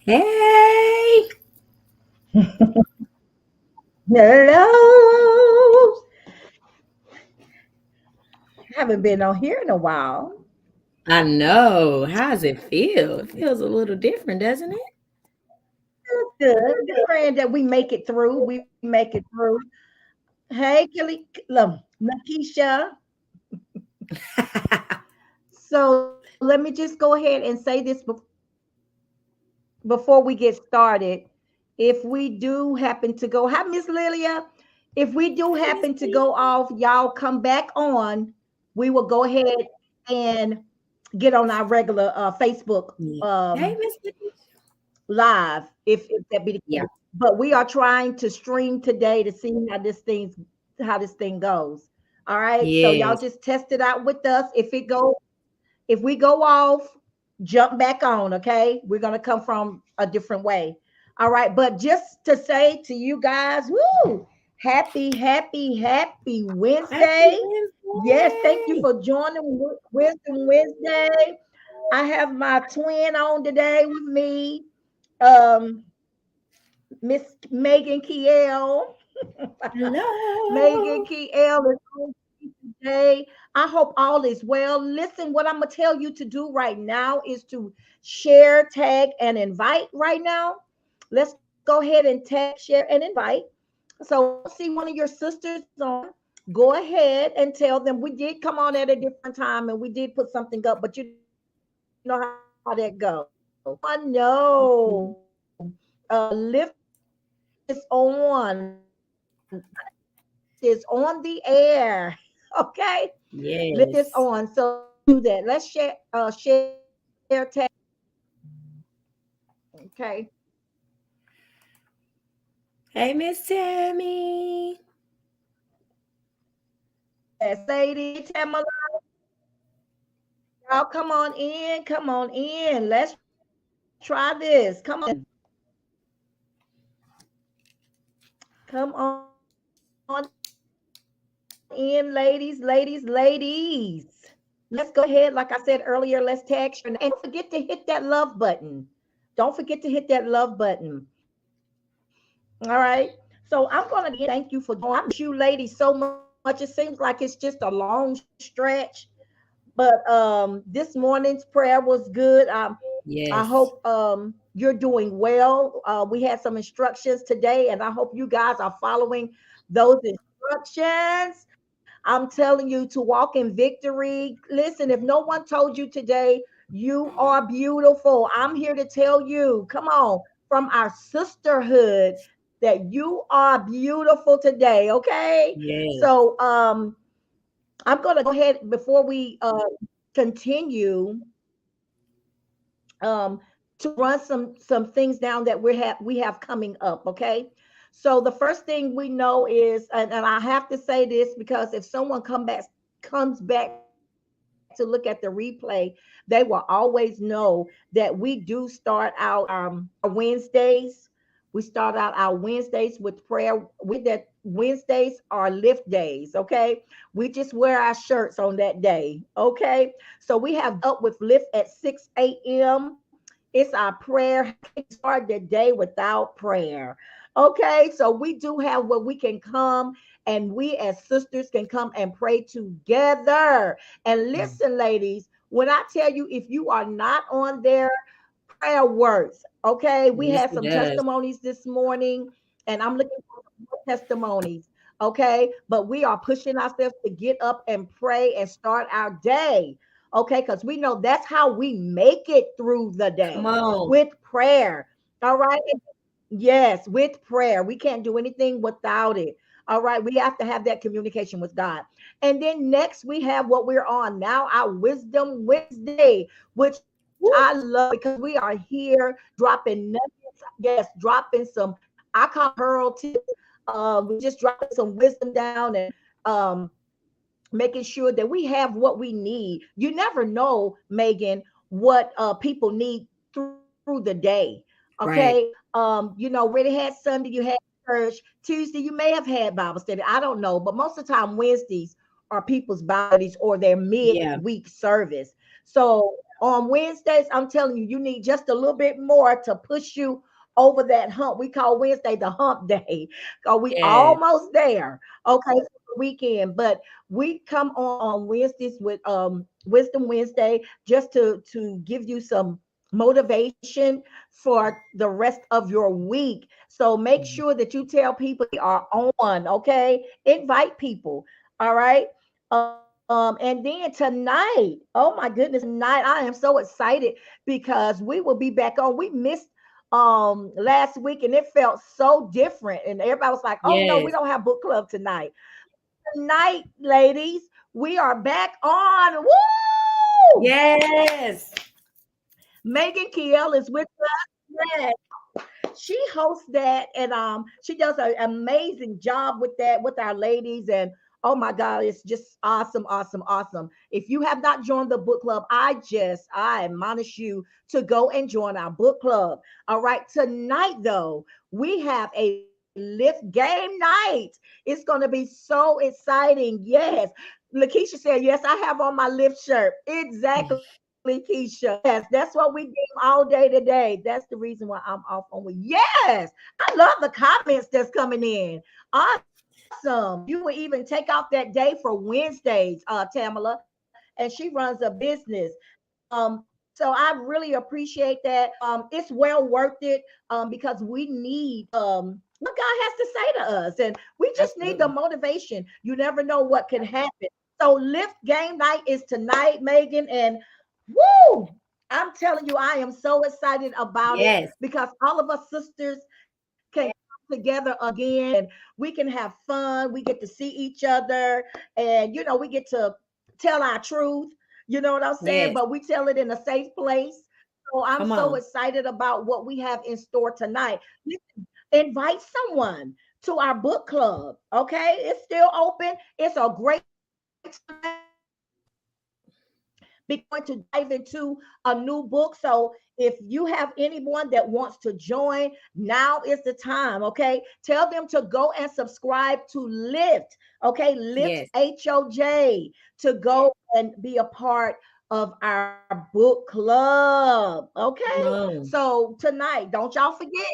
Hey, Hello. Haven't been on here in a while. I know. How does it feel? It feels a little different, doesn't it? It's good. Just praying that we make it through. We make it through. Hey, Kelly, Nakisha. So let me just go ahead and say this before we get started. If we do happen to go, hi, Miss Lilia. If we do Hey, Miss happen to B. go off, y'all come back on. We will go ahead and get on our regular Facebook Yeah. Hey, Miss B. live if that be the Yeah. case. But we are trying to stream today to see how this thing goes. All right. So y'all Yes. just test it out with us. If we go off, jump back on. Okay. We're gonna come from a different way. All right. But just to say to you guys, woo, happy Happy Wednesday. Yes, thank you Wednesday. for joining Wisdom Wednesday. I have my twin on today with me, um, Miss Megan Kiel. Megan Hello. Kiel is on today. I hope all is well. Listen, what I'm gonna tell you to do right now is to share, tag, and invite right now. Let's go ahead and tag, share, and invite. So if you see one of your sisters on, go ahead and tell them we did come on at a different time and we did put something up, but you know how that go. Let everyone know. Lift is on. Is on the air. Okay. Lift is Yes. on. So let's do that. Let's share tag. Okay. Hey, Miss Tammy. Yes, lady. Tamala, y'all come on in. Come on in. Let's try this. Come on in. Come on in, ladies. Let's go ahead. Like I said earlier, let's tag, share, and don't forget to hit that love button. Don't forget to hit that love button. All right. So I'm going to again thank you for joining. I miss you ladies so much. It seems like it's just a long stretch, but this morning's prayer was good. I Yes. hope you're doing well. We had some instructions today, and I hope you guys are following those instructions. I'm telling you to walk in victory. Listen, if no one told you today, you are beautiful. I'm here to tell you, come on, from our sisterhood, that you are beautiful today. Okay. Yes. So I'm gonna go ahead before we continue to run some things down that we have coming up. Okay. So the first thing we know is, and I have to say this because if someone comes back to look at the replay, they will always know that we do start out our Wednesdays. We start out our Wednesdays with prayer. We that Wednesdays are lift days. Okay. We just wear our shirts on that day. Okay. So we have up with lift at 6 a.m. It's our prayer. How can you start the day without prayer? Okay, so we do have where we can come and we as sisters can come and pray together. And listen, ladies, when I tell you, if you are not on there, prayer works. Okay, we Yes, had it some does. testimonies this morning, and I'm looking for more testimonies. Okay, but we are pushing ourselves to get up and pray and start our day. Okay, because we know that's how we make it through the Come day on. with prayer. All right. Yes, with prayer. We can't do anything without it. All right. We have to have that communication with God. And then next, we have what we're on now, our Wisdom Wednesday, which I love because we are here dropping nuggets. Yes, dropping some, I call them pearl tips. We just dropping some wisdom down and um, making sure that we have what we need. You never know, Megan, what people need through the day. Okay. Right. You know, already had Sunday, you had church. Tuesday, you may have had Bible study. I don't know. But most of the time, Wednesdays are people's Bible studies or their Yeah. midweek service. So On Wednesdays, I'm telling you, you need just a little bit more to push you over that hump. We call Wednesday the hump day. We Yes. almost there. Okay, for the weekend. But we come on Wednesdays with Wisdom Wednesday just to give you some motivation for the rest of your week. So make Mhm. sure that you tell people are on, okay? Invite people. All right. And then tonight, oh my goodness, tonight I am so excited because we will be back on. We missed last week and it felt so different. And everybody was like, oh no, we Yes. don't have book club tonight. Tonight, ladies, we are back on. Woo! Yes. Megan Kiel is with us. Yes. She hosts that and she does an amazing job with that with our ladies. And oh my god, it's just awesome, awesome, awesome. If you have not joined the book club, I admonish you to go and join our book club. All right, tonight though, we have a lift game night. It's going to be so exciting. Yes, Lakeisha said yes, I have on my lift shirt. Exactly, Keisha. Yes, that's what we do all day today. That's the reason why I'm off on week. Yes, I love the comments that's coming in. Awesome. You will even take off that day for Wednesdays, Tamala, and she runs a business. So I really appreciate that. It's well worth it because we need what God has to say to us, and we just need the Absolutely. motivation. You never know what can happen. So lift game night is tonight, Megan, and woo! I'm telling you, I am so excited about it Yes. because all of us sisters can come together again and we can have fun. We get to see each other, and we get to tell our truth. You know what I'm saying? Yes. But we tell it in a safe place. So I'm Come so on. excited about what we have in store tonight. Listen, invite someone to our book club. Okay, it's still open. It's a great time because we're going to dive into a new book. So if you have anyone that wants to join, now is the time. Okay, tell them to go and subscribe to Lift. Okay, Lift Yes. HOJ to go and be a part of our book club. Okay, Come on. so tonight, don't y'all forget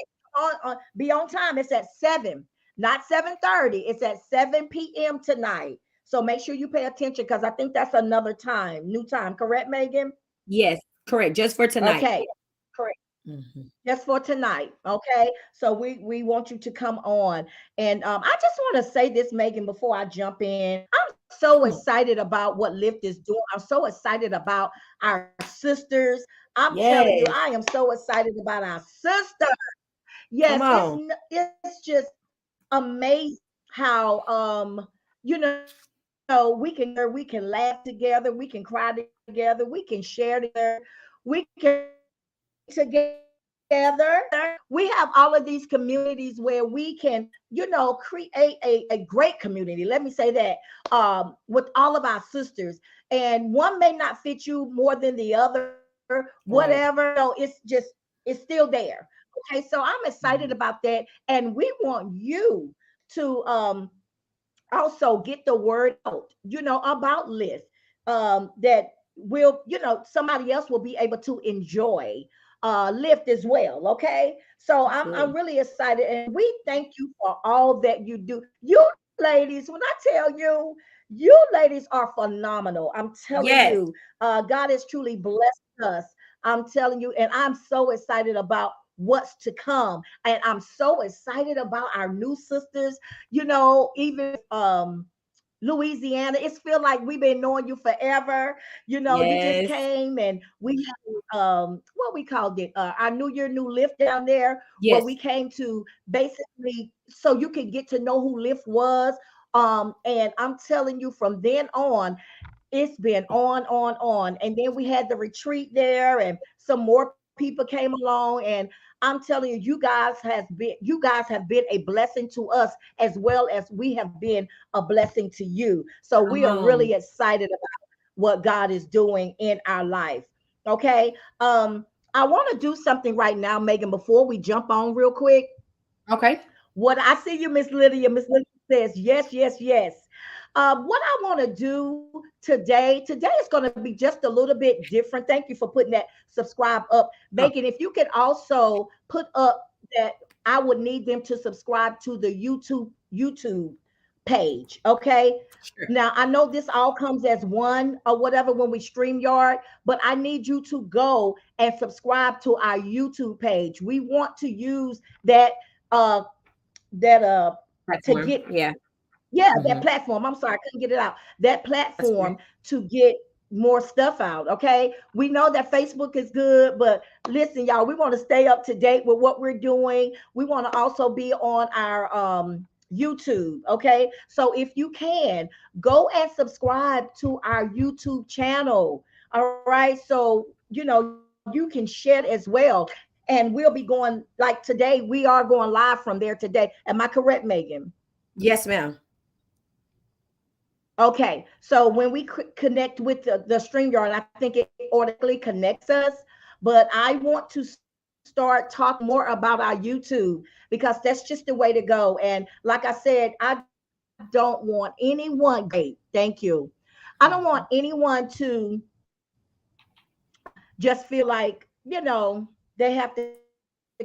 be on time. It's at 7, not 7:30. It's at 7 p.m. tonight. So make sure you pay attention because I think that's another time, new time. Correct, Megan? Yes. Correct. Just for tonight. Okay, correct. Mhm. Just for tonight. Okay. So we want you to come on. And I just want to say this, Megan, before I jump in. I'm so Come on. excited about what Lyft is doing. I'm so excited about our sisters. I'm telling you, I Yes. am so excited about our sister. Come Yes, on. it's just amazing how we can we can laugh together, we can cry together, we can share together, we can pray together. We have all of these communities where we can, create a great community. Let me say that with all of our sisters. And one may not fit you more than the other, whatever. Right. It's still there. Okay, so I'm excited Mhm. about that. And we want you to also get the word out, about Lyft, that will, somebody else will be able to enjoy Lyft as well. Okay. So I'm Absolutely. really excited and we thank you for all that you do. You ladies, when I tell you, you ladies are phenomenal. I'm telling Yes. you, God has truly blessed us. I'm telling you, and I'm so excited about what's to come. And I'm so excited about our new sisters, even with Louisiana. It's feel like we've been knowing you forever. You just Yes. came and we had what we called it, our New Year New Lift down there, where we Yes. came to basically so you could get to know who Lift was. And I'm telling you, from then on, it's been on. And then we had the retreat there, and some more people came along. And I'm telling you, you guys have been a blessing to us as well as we have been a blessing to you. So we Come are really on. excited about what God is doing in our life. Okay. I want to do something right now, Megan, before we jump on real quick. Okay. What I see you, Miss Lydia. Miss Lydia says, yes, yes, yes. What I want to do today is going to be just a little bit different. Thank you for putting that subscribe up. Oh, Megan, if you could also put up that I would need them to subscribe to the YouTube page. Okay. sure. Now I know this all comes as one or whatever when we stream yard, but I need you to go and subscribe to our YouTube page. We want to use uh that to Platform. get, Yeah. yeah, that Hmm. platform. I'm sorry, I couldn't get it out. That That's platform right. to get more stuff out. Okay. We know that Facebook is good, but listen, y'all, we want to stay up to date with what we're doing. We want to also be on our YouTube. Okay. So if you can go and subscribe to our YouTube channel. All right. So, you can share it as well. And we'll be going like today, we are going live from there today. Am I correct, Megan? Yes, ma'am. Okay, so when we connect with the StreamYard, I think it automatically connects us. But I want to start talking more about our YouTube because that's just the way to go. And like I said, I don't want anyone, great, thank you. I don't want Mhm. anyone to just feel like, they have to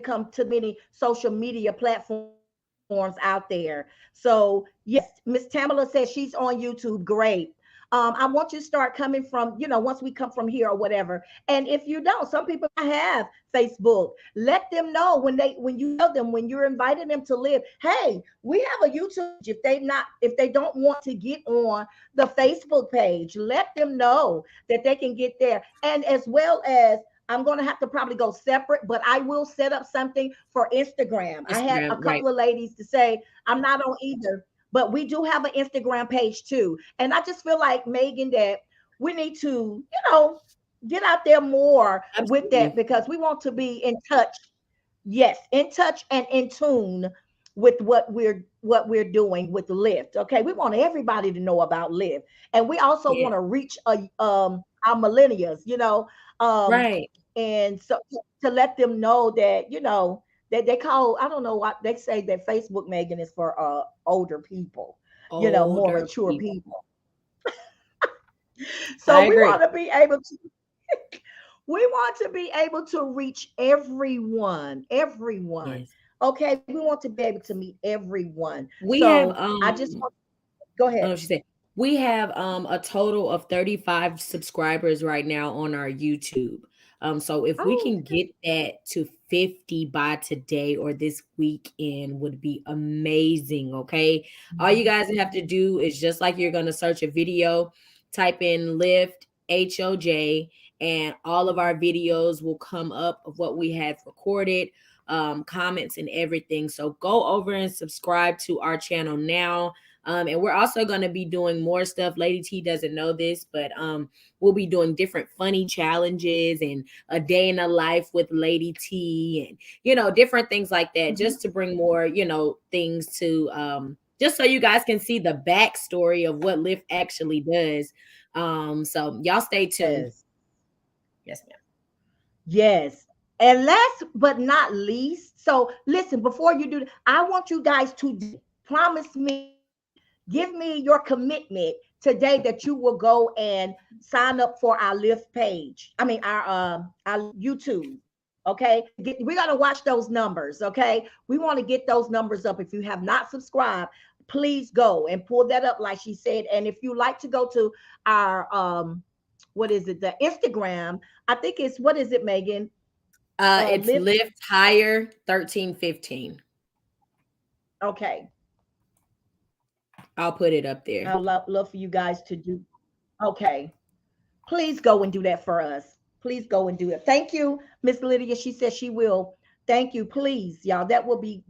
come to many social media platforms out there. So, yes, Miss Tamala says she's on YouTube. Great. I want you to start coming from, once we come from here or whatever. And if you don't, some people may not have Facebook. Let them know when you tell them, when you're inviting them to live, hey, we have a YouTube page. If they don't want to get on the Facebook page, let them know that they can get there. And as well as, I'm going to have to probably go separate, but I will set up something for Instagram. I had a Instagram. Right. couple of ladies to say, I'm not on either, but we do have an Instagram page too. And I just feel like, Megan, that we need to, get out there more with that Absolutely. because we want to be in touch. Yes, in touch and in tune with what we're doing with Lyft. Okay, we want everybody to know about Lyft, and we also Yeah. want to reach our millennials. Um, Right. and so to let them know that that they call, I don't know what they say, that Facebook, Megan, is for older people, more Older mature people. people. I So we agree. want to be able to we want to be able to reach everyone. Yes. Okay, we want to be able to meet everyone. We have So I just want, go I don't know ahead. what she said. We have a total of 35 subscribers right now on our YouTube. So if we Oh, can get that to 50 by today or this weekend would be amazing. Okay. All you guys have to do is just like you're gonna search a video, type in Lyft HOJ, and all of our videos will come up of what we have recorded, comments and everything. So go over and subscribe to our channel now. And we're also going to be doing more stuff. Lady T doesn't know this, but we'll be doing different funny challenges and a day in the life with Lady T and, different things like that, mhm. just to bring more, things to, just so you guys can see the backstory of what Lyft actually does. So y'all stay tuned. Yes, Yes, ma'am. yes. And last but not least, so listen, before you do, I want you guys to promise me, give me your commitment today that you will go and sign up for our Lyft page. I mean our YouTube. Okay, we're gonna watch those numbers. Okay, we want to get those numbers up. If you have not subscribed, please go and pull that up, like she said. And if you like to go to our what is it, the Instagram, I think it's, what is it, Megan? It's Lyft. Lyft Higher 1315. Okay, I'll put it up I there. love for you guys to do. Okay, please go and do that for us. Please go and do it. Thank you, Miss Lydia. She says she will. Thank you. Please, y'all. That will be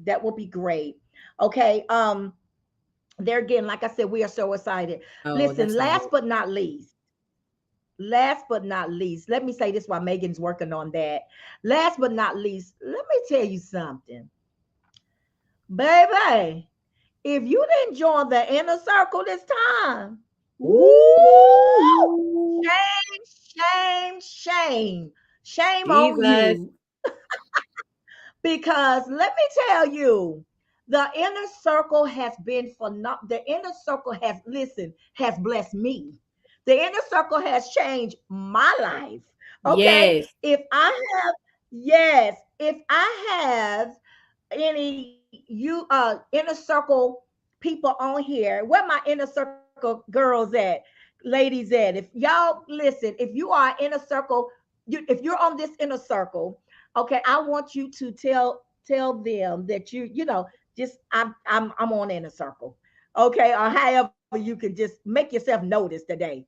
great. Okay. There again, like I said, we are so excited. Oh, Listen, that's last nice. but not least, let me say this while Megan's working on that. Last but not least, let me tell you something. Baby, if you didn't join the inner circle this time, woo! Ooh, Shame, shame, shame on Jesus. you. Because let me tell you, The inner circle has been phenomenal. The inner circle has, listen, has blessed me. The inner circle has changed my life. Okay. Yes. If I have, yes, if I have any you inner circle people on here, where my inner circle girls at, ladies at, if y'all listen, if you are inner circle, if you're on this inner circle, okay, I want you to tell them that you know, just I'm on inner circle, okay, or however you can just make yourself notice today,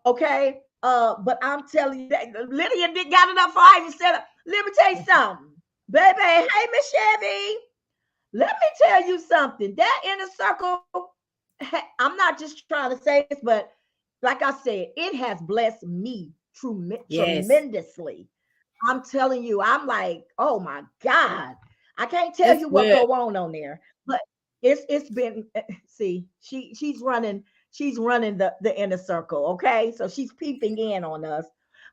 okay. But I'm telling you that Lydia did got it up for I even said, let me tell you something, baby. Hey, Miss Chevy, let me tell you something. That inner circle, I'm not just trying to say this, but like I said, it has blessed me Yes. tremendously. I'm telling you, I'm like, oh my God. I can't tell That's you what good. go on there, but it's been see, she's running the inner circle, okay? So she's peeping in on us.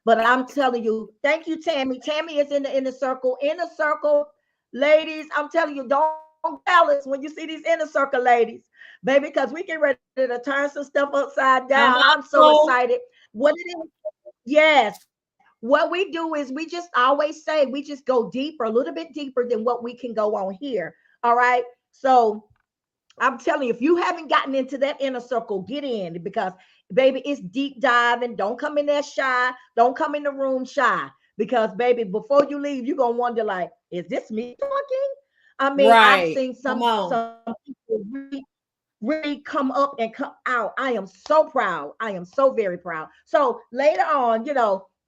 But I'm telling you, thank you, Tammy. Tammy is in the inner circle. Inner circle, ladies, I'm telling you, don't get jealous when you see these inner circle ladies, baby, because we get ready to turn some stuff upside down. I'm Come so excited. on. What it is, yes, what we do is we just always say we just go deeper, a little bit deeper than what we can go on here. All right. So I'm telling you, if you haven't gotten into that inner circle, get in, because baby, it's deep diving. Don't come in there shy. Don't come in the room shy. Because baby, before you leave, you're gonna wonder, like, is this me talking? I mean, I've Right. seen Come some on. people really come up and come out. I am so proud. I am so very proud. So later on,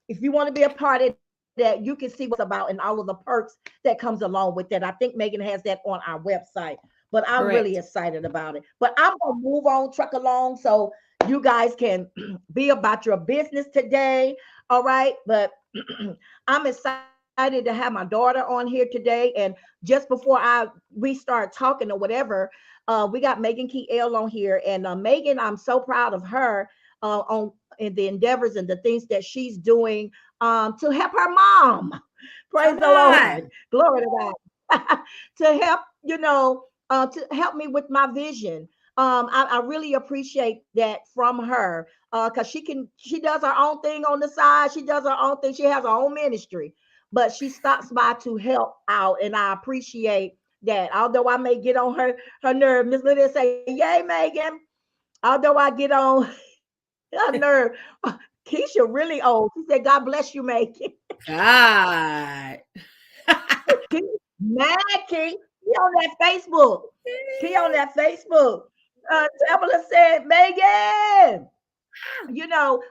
if you want to be a part of that, you can see what it's about and all of the perks that comes along with that. I think Megan has that on our website, but I'm really Correct. excited about it. But I'm gonna move on, truck along, so you guys can be about your business today. All right, but I'm excited to have my daughter on here today, and just before we start talking or whatever, we got Megan Key L on here, and Megan, I'm so proud of her on in the endeavors and the things that she's doing to help her mom. Praise Come the Lord, on. glory to God, to help to help me with my vision. I really appreciate that from her, because she does her own thing on the side. She does her own thing. She has her own ministry, but she stops by to help out, and I appreciate that. Although I may get on her nerve, Miss Lydia say, "Yay, Megan." Although I get on her nerve, Keisha really old. She said, "God bless you, Megan." God. Key, mad Key. He on that Facebook. Key on that Facebook. Tamala said, Megan,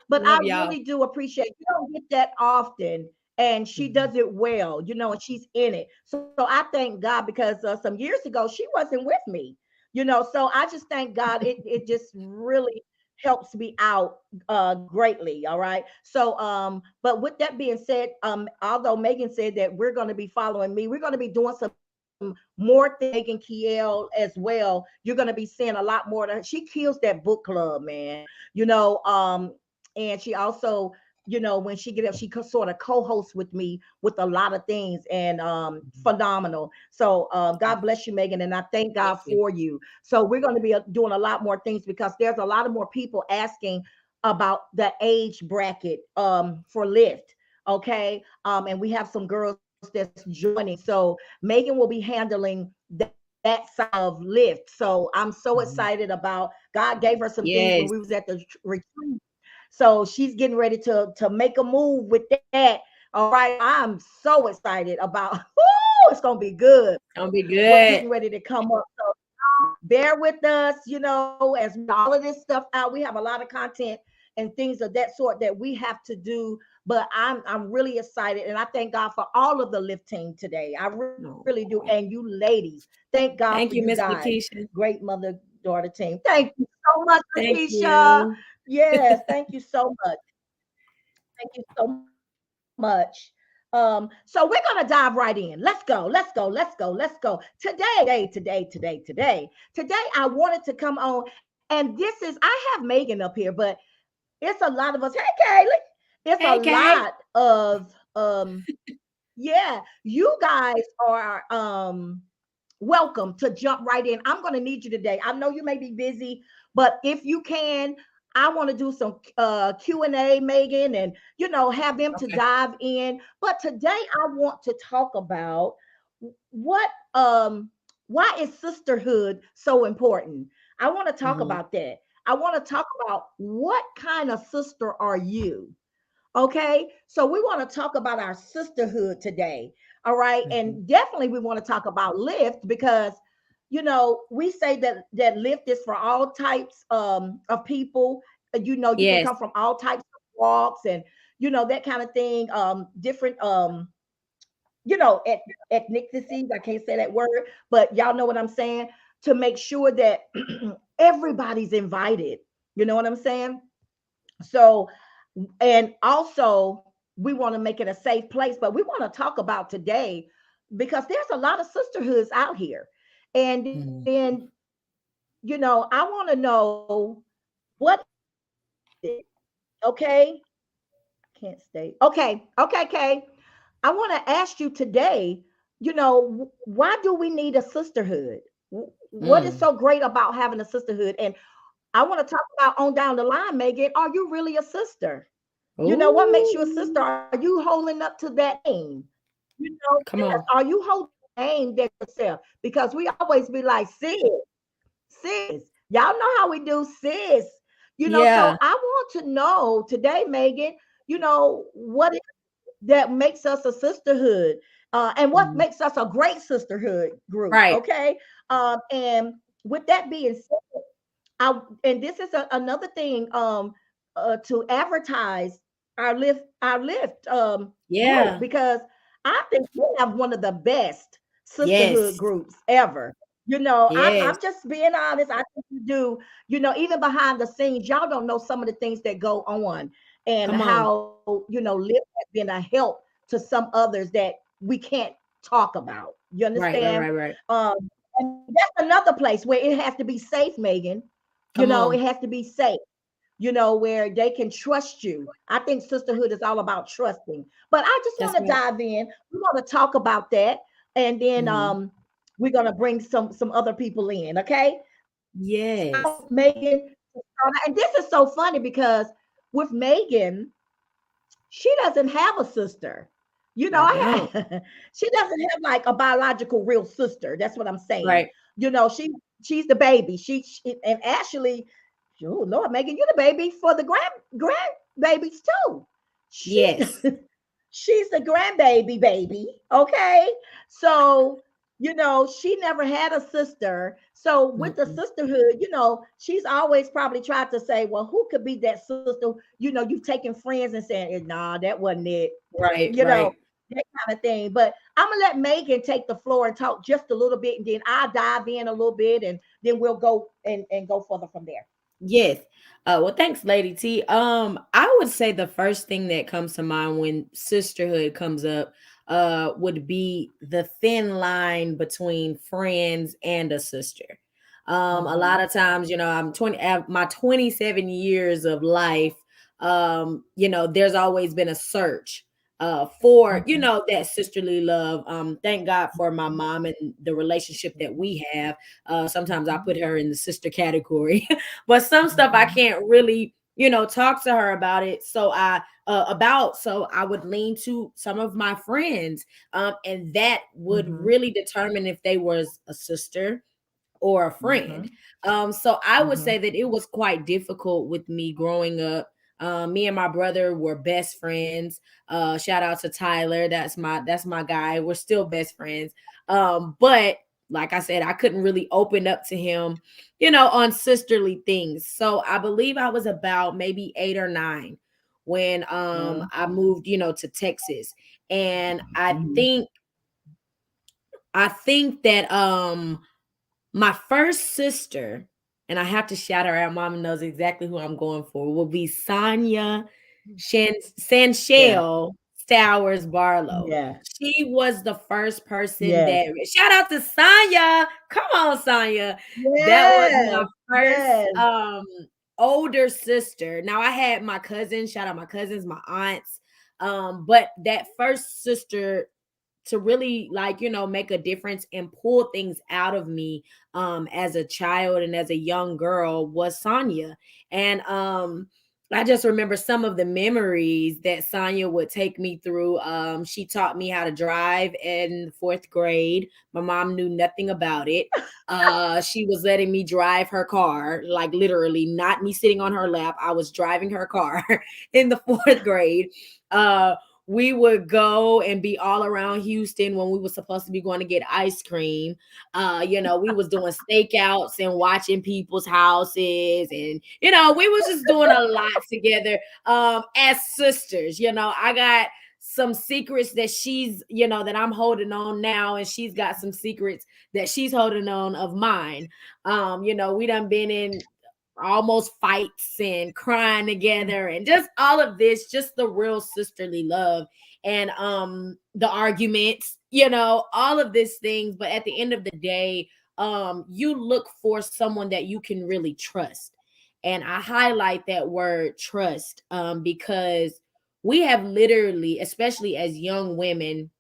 but I Love y'all. really do appreciate, you don't get that often, and she Mhm. does it well, and she's in it. So I thank God, because some years ago she wasn't with me, so I just thank God. It just really helps me out greatly. All right. So but with that being said, although Megan said that we're going to be following me, we're going to be doing some more things with Megan Kiel as well. You're going to be seeing a lot more. She kills that book club, man. And she also, when she get up, she sort of co-hosts with me with a lot of things, and Mhm. phenomenal. So God bless you, Megan, and I thank God Thank you. for you. So we're going to be doing a lot more things, because there's a lot of more people asking about the age bracket for Lyft. Okay. And we have some girls that's joining. So Megan will be handling that side of Lyft. So I'm so Mhm. excited about, God gave her some things when we Yes. was at the retreat. So she's getting ready to make a move with that. All right. I'm so excited about whoo, it's gonna be good. Gonna be What's good. getting ready to come up. So bear with us, as we get all of this stuff out. We have a lot of content and things of that sort that we have to do. But I'm really excited, and I thank God for all of the Lift team today. I really do. No. And you ladies, thank God for you Thank you, guys. Miss Lakeisha. Great mother daughter team. Thank you so much, Thank Lakeisha. you. Yes, thank you so much. Thank you so much. So we're gonna dive right in. Let's go. Let's go. Let's go. Let's go. Let's go. Today, I wanted to come on, and I have Megan up here, but it's a lot of us. Hey, Kaylee. It's a Hey, lot Kay. of yeah. You guys are welcome to jump right in. I'm going to need you today. I know you may be busy, but if you can, I want to do some Q&A, Megan, and have them to Okay. dive in. But today I want to talk about what why is sisterhood so important? I want to talk Mhm. about that. I want to talk about what kind of sister are you? Okay, so we want to talk about our sisterhood today. All right, Mhm. and definitely we want to talk about lift because we say that lift is for all types of people. You can Yes. come from all types of walks and that kind of thing. Different ethnicities. I can't say that word, but y'all know what I'm saying. To make sure that everybody's invited. You know what I'm saying? So, and also we want to make it a safe place, but we want to talk about today because there's a lot of sisterhoods out here. And Mhm. then, I want to know what is it? Okay. Can't stay. Okay, Kay. I want to ask you today, why do we need a sisterhood? What is Mm. so great about having a sisterhood? And I want to talk about on down the line, Megan, are you really a sister? What makes you a sister? Ooh. Are you holding up to that name? Come Yes. on. Are you holding the name that yourself? Because we always be like, sis. Y'all know how we do, sis. So Yeah. I want to know today, Megan, what is that makes us a sisterhood, and what Mhm. makes us a great sisterhood group. Right. Okay. And with that being said, and this is another thing, to advertise our lift group, Yeah. because I think we have one of the best sisterhood Yes. groups ever. Yes. I'm just being honest. I think you do. Even behind the scenes, y'all don't know some of the things that go on, and Come on. how lift has been a help to some others that we can't talk about. You Right, right, understand? right, right. Um, and that's another place where it has to be safe, Megan. Come It on. has to be safe, where they can trust you. I think sisterhood is all about trusting. But I just That's want to right. dive in. We want to talk about that. And then Mhm. we're gonna bring some other people in. Okay. So I want Yes. Megan to start. And this is so funny because with Megan, she doesn't have a sister. I I don't. have she doesn't have like a biological real sister. That's what I'm saying. Right. She's the baby. And actually, oh Lord, Megan, you're the baby for the grandbabies too. She Yes. she's the grandbaby baby. Okay. So, she never had a sister. So with the Mm-mm. sisterhood, she's always probably tried to say, well, who could be that sister? You've taken friends and saying, nah, that wasn't it. Right, You know, right. that kind of thing. But I'm gonna let Megan take the floor and talk just a little bit, and then I'll dive in a little bit, and then we'll go and go further from there. Yes. Well, thanks, Lady T. I would say the first thing that comes to mind when sisterhood comes up, would be the thin line between friends and a sister. A lot Mm-hmm. of times, I'm 20, my 27 years of life, there's always been a search for, Mm-hmm. that sisterly love. Thank God for my Mm-hmm. mom and the relationship that we have. Sometimes I Mm-hmm. put her in the sister category. But some stuff I Mm-hmm. can't really, talk to her about it. So I would lean to some of my friends, and that would Mm-hmm. really determine if they was a sister or a friend. Mm-hmm. So I would Mm-hmm. say that it was quite difficult with me growing up. Me and my brother were best friends. Shout out to Tyler. That's my guy. We're still best friends. But like I said, I couldn't really open up to him, on sisterly things. So I believe I was about maybe 8 or 9 when I moved, to Texas. And Mm-hmm. I think that my first sister, and I have to shout her out, mama knows exactly who I'm going for, will be Sonia Yeah. Sanchelle Stowers Barlow. Yeah. She was the first person Yes. that shout out to Sonia. Come on, Sonia. That was my Yes. first Yes. older sister. Now I had my cousins, shout out my cousins, my aunts. But that first sister to really, like, make a difference and pull things out of me as a child and as a young girl was Sonya. And I just remember some of the memories that Sonya would take me through. She taught me how to drive in fourth grade. My mom knew nothing about it. She was letting me drive her car, like literally, not me sitting on her lap. I was driving her car in the fourth grade. We would go and be all around Houston when we were supposed to be going to get ice cream. We was doing stakeouts and watching people's houses, and we was just doing a lot together as sisters. I got some secrets that that I'm holding on now, and she's got some secrets that she's holding on of mine. We done been in almost fights and crying together and just all of this, just the real sisterly love, and the arguments, all of these things. But at the end of the day, you look for someone that you can really trust. And I highlight that word trust, because we have literally, especially as young women,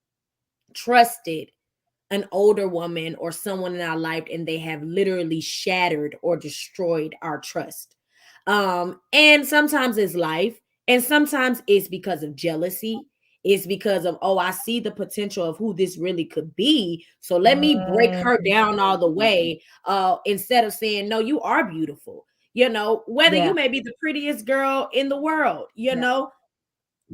trusted an older woman or someone in our life, and they have literally shattered or destroyed our trust. And sometimes it's life, and sometimes it's because of jealousy. It's because of, oh, I see the potential of who this really could be, so let me break her down all the Mhm. way, instead of saying, no, you are beautiful. Whether you Yeah, may be the prettiest girl in the world, yeah.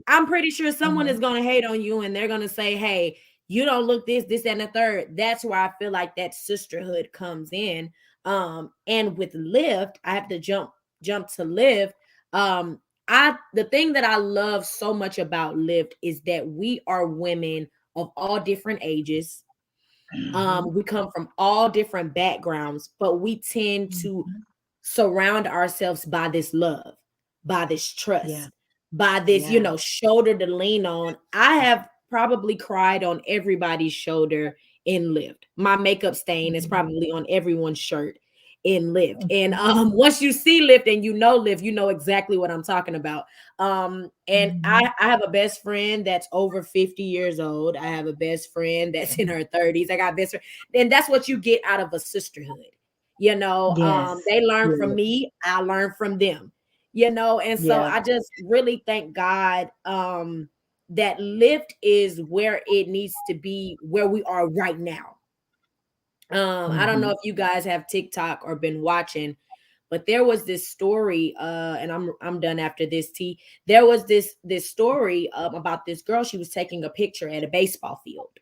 I'm pretty sure someone is Mhm. going to hate on you, and they're going to say, hey, you don't look this, and the third. That's where I feel like that sisterhood comes in. And with Lyft, I have to jump to Lyft. The thing that I love so much about Lyft is that we are women of all different ages. Mhm. We come from all different backgrounds, but we tend to Mhm. surround ourselves by this love, by this Yeah, trust, by this, yeah. shoulder to lean on. I have probably cried on everybody's shoulder in Lyft. My makeup stain is Mhm. probably on everyone's shirt in Lyft. And Mhm. once you see Lyft and Lyft, you know exactly what I'm talking about. And I, Mhm. I have a best friend that's over 50 years old. I have a best friend that's in her 30s. I got best friend. And that's what you get out of a sisterhood. Yes. They learn from Yes. me, I learn from them. And so Yeah. I just really thank God that Lyft is where it needs to be, where we are right now. I don't know Mhm. if you guys have TikTok or been watching, but there was this story, and I'm done after this, T. There was this story about this girl. She was taking a picture at a baseball field,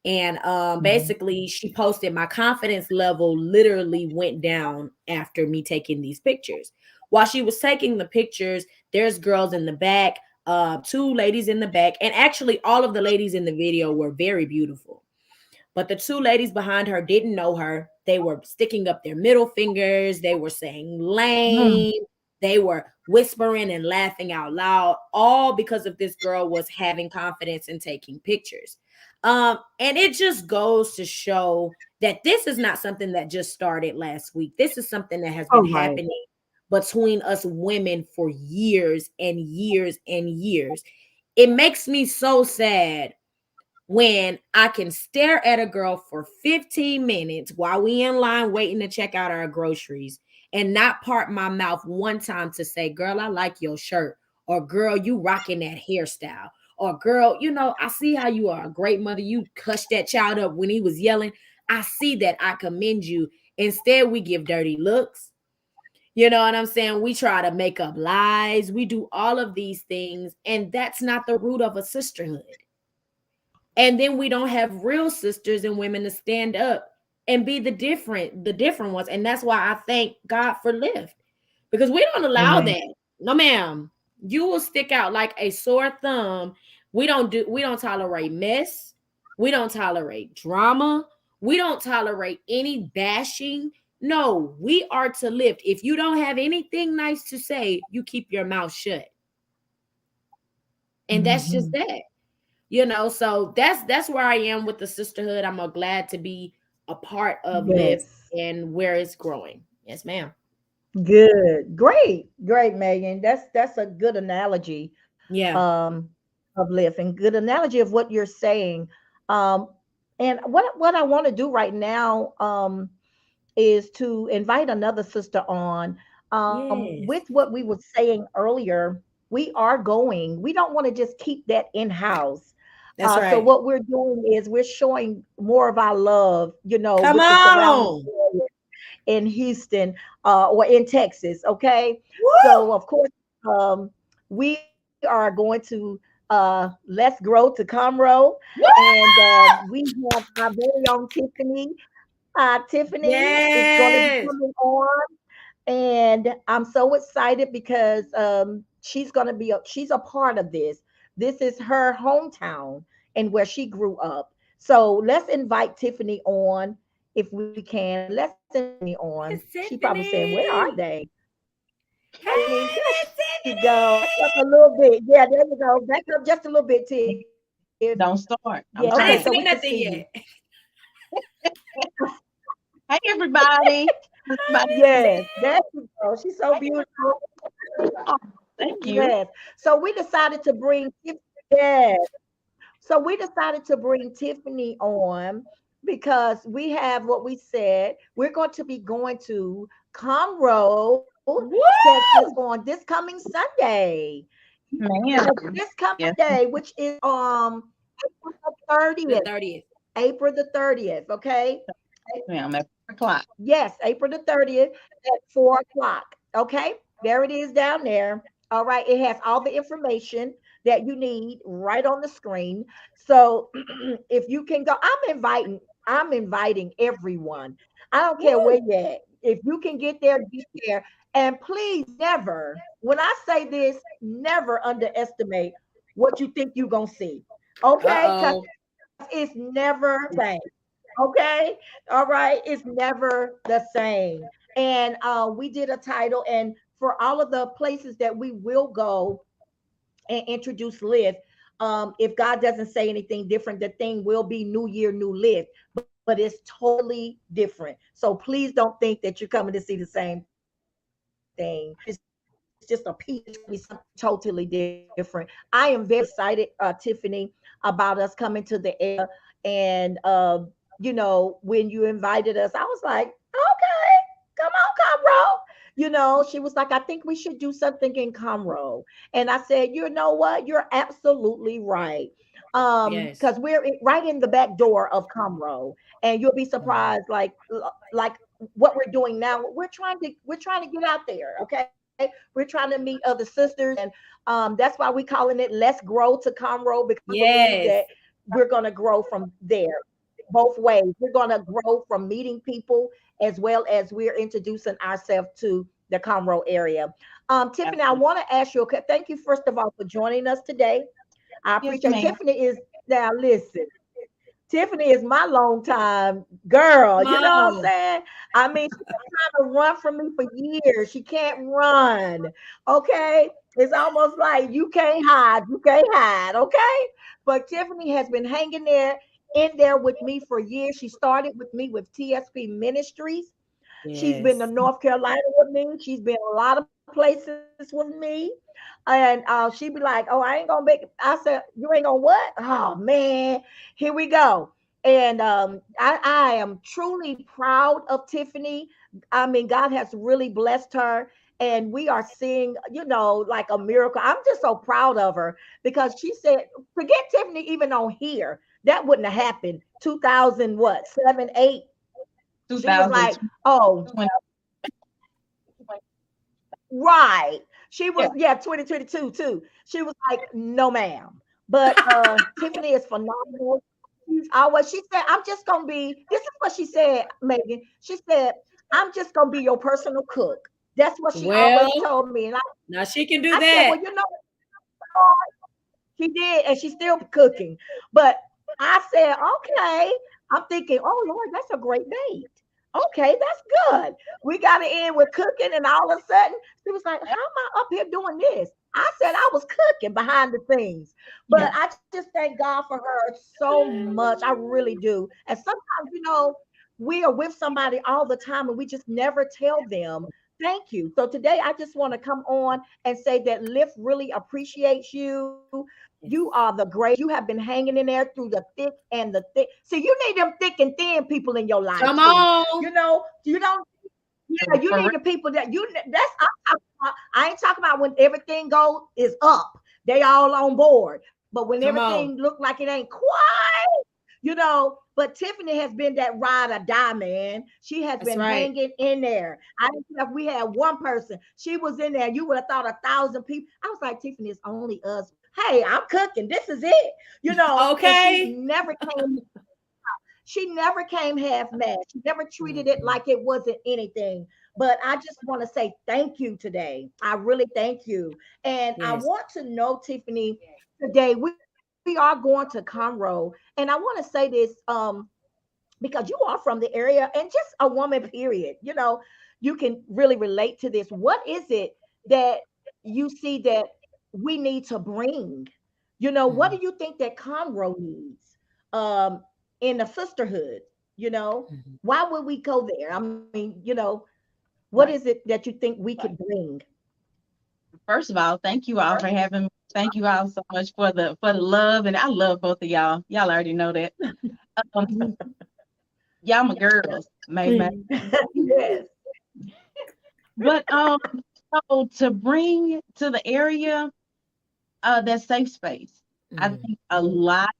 and Mhm. basically she posted, my confidence level literally went down after me taking these pictures. While she was taking the pictures, there's girls in the back, two ladies in the back, and actually all of the ladies in the video were very beautiful. But the two ladies behind her didn't know her. They were sticking up their middle fingers. They were saying Mm. lame. They were whispering and laughing out loud, all because of this girl was having confidence in taking pictures. And it just goes to show that this is not something that just started last week. This is something that has been All right. happening between us women for years and years and years. It makes me so sad when I can stare at a girl for 15 minutes while we in line waiting to check out our groceries and not part my mouth one time to say, girl, I like your shirt, or girl, you rocking that hairstyle, or girl, I see how you are a great mother. You hushed that child up when he was yelling. I see that. I commend you. Instead, we give dirty looks. You know what I'm saying? We try to make up lies. We do all of these things, and that's not the root of a sisterhood. And then we don't have real sisters and women to stand up and be the different ones. And that's why I thank God for Lyft, because we don't allow Amen. that. No, ma'am. You will stick out like a sore thumb. We don't tolerate mess. We don't tolerate drama. We don't tolerate any bashing. No, we are to lift. If you don't have anything nice to say, you keep your mouth shut. And that's just Mhm. that. So that's where I am with the sisterhood. I'm glad to be a part of Lyft Yes. and where it's growing. Yes, ma'am. Good. Great. Great, Megan. That's a good analogy Yeah. um of live and good analogy of what you're saying. Um, and what I want to do right now is to invite another sister on. With Yes. what we were saying earlier, we are going. We don't want to just keep that in house. That's So right. what we're doing is we're showing more of our love, Come with the surrounding on. in Houston or in Texas. Okay. Woo! So, of course, we are going to let's grow to Conroe. Woo! And we have our very own Tiffany. Tiffany is going to be Yes. coming on. And I'm so excited because she's a part of this. This is her hometown and where she grew up. So let's invite Tiffany on if we can. Let's invite Tiffany on. Miss She probably saying, "Where are Tiffany. they?" Tiffany, Hey, there Miss she go. Back up a Tiffany. little bit. Yeah, there you go. Back up just a little bit, Tiff. Don't Yeah. start. Okay, I'm so we I trying. ain't can saying see nothing you. yet. Hey, everybody. Hi, Everybody. Miss Yes, there Tiffany. you go. She's so beautiful. Oh, thank you. Yes. So we decided to bring yes. So we decided to bring Tiffany on because we have what we said. We're going to be going to Conroe, Texas on Woo! this coming Sunday. Ma'am. This coming Yes, day, which is April the The 30th. 30th. April the 30th, okay? ma'am. At 4 o'clock. Yes, April the 30th at 4 o'clock. Okay, there it is down there. All right, it has all the information that you need right on the screen. So if you can go, I'm inviting everyone. I don't care where Woo! you're at. If you can get there, get there. And please never, when I say this, never underestimate what you think you're gonna see. Okay, because Uh-oh. it's never the same. Okay. All right. It's never the same. And we did a title, and for all of the places that we will go and introduce Lift, if God doesn't say anything different, the thing will be New Year, New Lift, but it's totally different. So please don't think that you're coming to see the same thing. It's just a piece, it's going to be something totally different. I am very excited, Tiffany, about us coming to the area. And when you invited us, I was like, okay, come on, Conroe. She was like, I think we should do something in Conroe. And I said, you know what? You're absolutely right. Yes. Because we're right in the back door of Conroe, and you'll be Mhm. surprised, like what we're doing now. We're trying to get out there. Okay, we're trying to meet other sisters, and that's why we calling it Let's Grow to Conroe, because we believe Yes. that we're gonna grow from there both ways. We're going to grow from meeting people as well as we're introducing ourselves to the Conroe area. Tiffany, I Absolutely. want to ask you, okay, thank you first of all for joining us today. I Yes, appreciate ma'am. Tiffany is now listen. Tiffany is my long time girl. Come You know what I'm on. saying? I mean, she's been trying to run from me for years. She can't run. Okay. It's almost like you can't hide. You can't hide. Okay. But Tiffany has been hanging there in there with me for years. She started with me with TSP Ministries. She's been to Yes. North Carolina with me. She's been a lot of places with me. And she'd be like, "Oh, I ain't gonna make it." I said, "You ain't gonna what?" Oh man, here we go. And I am truly proud of Tiffany. I mean, God has really blessed her, and we are seeing, like a miracle. I'm just so proud of her because she said, "Forget Tiffany, even on here, that wouldn't have happened." 2000 what 7 8. She was like, 2020. "Oh, right." She was, Yeah. yeah, 2022 too. She was like, "No, ma'am." But Tiffany is phenomenal. She's always, she said, "I'm just gonna be," this is what she said, Megan. She said, "I'm just gonna be your personal cook." That's what she always Well, told me. And now she can do I said, "Well, that. she did, and she's still cooking." But I said, "Okay." I'm thinking, "Oh Lord, that's a great bait. Okay, that's good." We got to end with cooking, and all of a sudden, she was like, "How am I up here doing this?" I said, "I was cooking behind the scenes." But Yeah. I just thank God for her so much. I really do. And sometimes, we are with somebody all the time, and we just never tell them thank you. So today, I just want to come on and say that Lyft really appreciates you. You are the great. You have been hanging in there through the thick and the thick. See, you need them thick and thin people in your life. Come See, on. you don't. Yeah, you For real. need the people that you. That's I'm talking about. I ain't talking about when everything go is up. They all on board. But when Come on. everything look like it ain't quite. But Tiffany has been that ride or die, man. She has That's been right. hanging in there. I didn't care if we had one person. She was in there. You would have thought 1,000 people. I was like, Tiffany, it's only us. Hey, I'm cooking. This is it. And Okay. she never came half mad. She never treated it Mhm. like it wasn't anything. But I just want to say thank you today. I really thank you. And I Yes. want to know, Tiffany, today we are going to Conroe. And I want to say this because you are from the area and just a woman, period. You can really relate to this. What is it that you see that we need to bring? What do Mhm. you think that Conroe needs um, in the sisterhood? You know, Mhm. why would we go there? I mean, what is Right. it that you think we could bring? First of all, thank you all for having me. Thank you all so much for the love, and I love both of y'all. Y'all already know that. Um, y'all my girls, man. Mhm. Yes. But so to bring to the area that safe space, I Mhm. think a lot,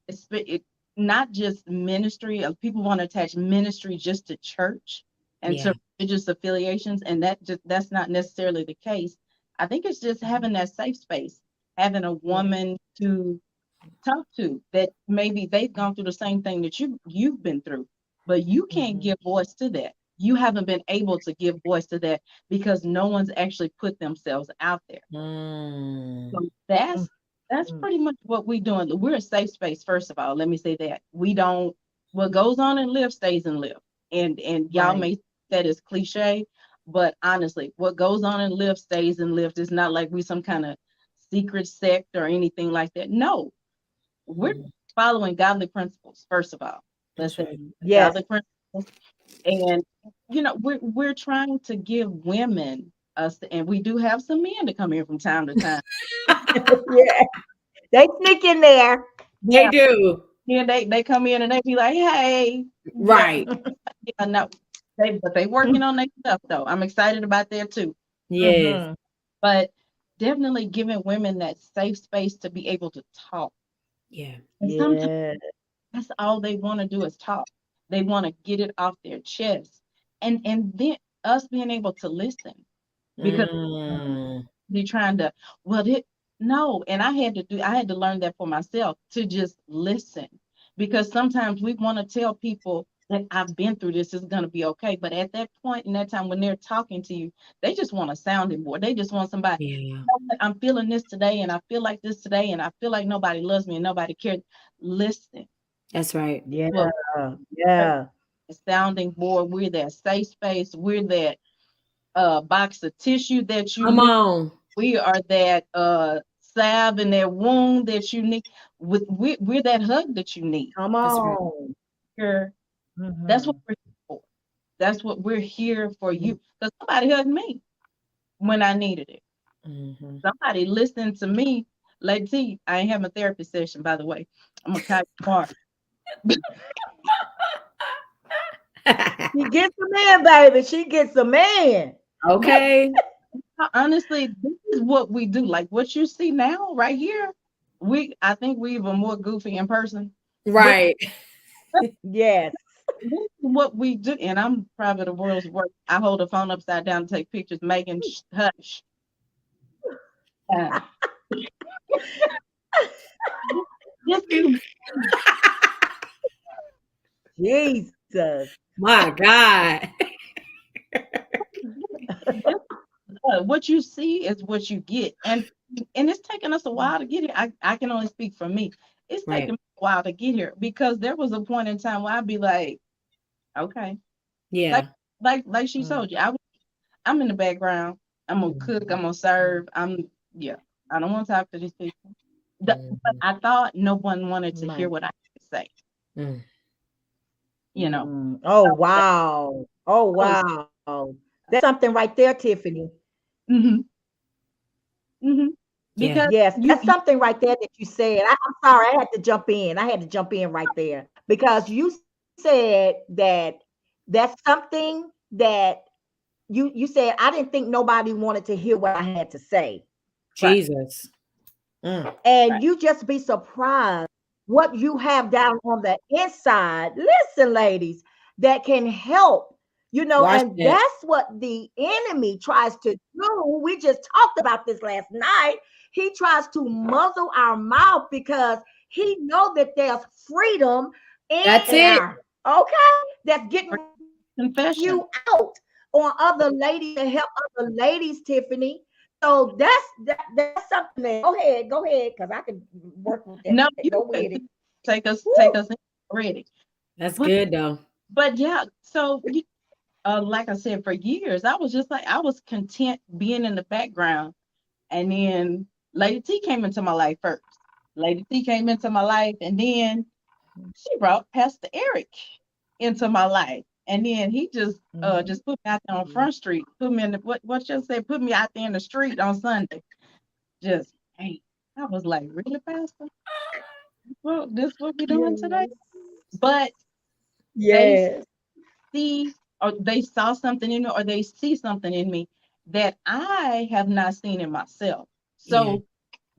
not just ministry. People want to attach ministry just to church and Yeah. to religious affiliations, and that's not necessarily the case. I think it's just having that safe space, having a Yeah. woman to talk to that maybe they've gone through the same thing that you've been through, but you can't Mhm. give voice to that. You haven't been able to give voice to that because no one's actually put themselves out there. Mm. So that's Mhm. pretty much what we're doing. We're a safe space, first of all. Let me say that. We don't what goes on in live stays in live. And y'all Right. may say that is cliche, but honestly, what goes on in live stays in live. It's not like we some kind of secret sect or anything like that. No, we're Mhm. following godly principles, first of all. Let's That's say right. Yes. godly principles. And we're trying to give women us, and we do have some men to come here from time to time. Yeah. They sneak in there. They do. Yeah, they come in and they be like, hey, yeah, Right. yeah, no. But they working on their stuff though. I'm excited about that too. Yes. Mhm. But definitely giving women that safe space to be able to talk. Yeah. And sometimes Yeah. that's all they want to do is talk. They want to get it off their chest. And then us being able to listen because Mm. they're trying to, well, it no, and I had to learn that for myself to just listen because sometimes we want to tell people that I've been through this is going to be okay, but at that point in that time when they're talking to you, they just want a sounding board. They just want somebody, Yeah. I'm feeling this today and I feel like this today and I feel like nobody loves me and nobody cares. Listen. That's right. Yeah. Well, we're Yeah. a sounding board, we're that safe space, we're that box of tissue that you Come need. on. We are that salve in that wound that you need. We're that hug that you need. Come That's right. on. We're- That's what Mhm. we're here for. That's what we're here for you. Because somebody hugged me when I needed it. Mhm. Somebody listened to me. Like, see, I ain't having a therapy session, by the way. I'm gonna call you tomorrow. She gets a man, baby. She gets a man. But Okay. honestly, this is what we do. Like what you see now, right here. I think we even more goofy in person. But Right. Yes. this is what we do, and I'm proud of the world's work. I hold the phone upside down to take pictures, making hush. Uh, this is Jesus. My God. this, what you see is what you get, and it's taken us a while to get here. I can only speak for me. It's taken Right. me a while to get here because there was a point in time where I'd be like, okay, like Yeah. like she Mm. told you, I'm in the background. I'm gonna cook. I'm gonna serve. Yeah. I don't want to talk to these people. But Mhm. I thought no one wanted to hear My. what I had to say. Mm. You know, Oh, so that wow. Oh, was wow. That's something right there, Tiffany. hmm hmm Yeah. because Yes, you, that's something right there that you said. I'm sorry, I had to jump in. I had to jump in right there because you said that that's something that you said I didn't think nobody wanted to hear what I had to say. right, Jesus. Mm. And right, you just be surprised what you have down on the inside. Listen, ladies, that can help, Watch and that. that's what the enemy tries to do. We just talked about this last night. He tries to muzzle our mouth because he know that there's freedom in That's it. there. Okay, that's getting right. ready to spew Confession. out on other ladies to help other ladies, Tiffany. So that's something that go ahead, because I can work with that. No, Go you with it. could take Woo. us in already. That's But good though. yeah, so like I said, for years I was just like I was content being in the background, and then Lady T came into my life first. Lady T came into my life, and then she brought Pastor Eric into my life, and then he Mhm. just put me out there on Front Street, put me in the what you say, put me out there in the street on Sunday. Just hey, I was like, really, Pastor? Well, this what we doing today? Yes. But they Yes. see or they saw something in me or they see something in me that I have not seen in myself. Yeah. So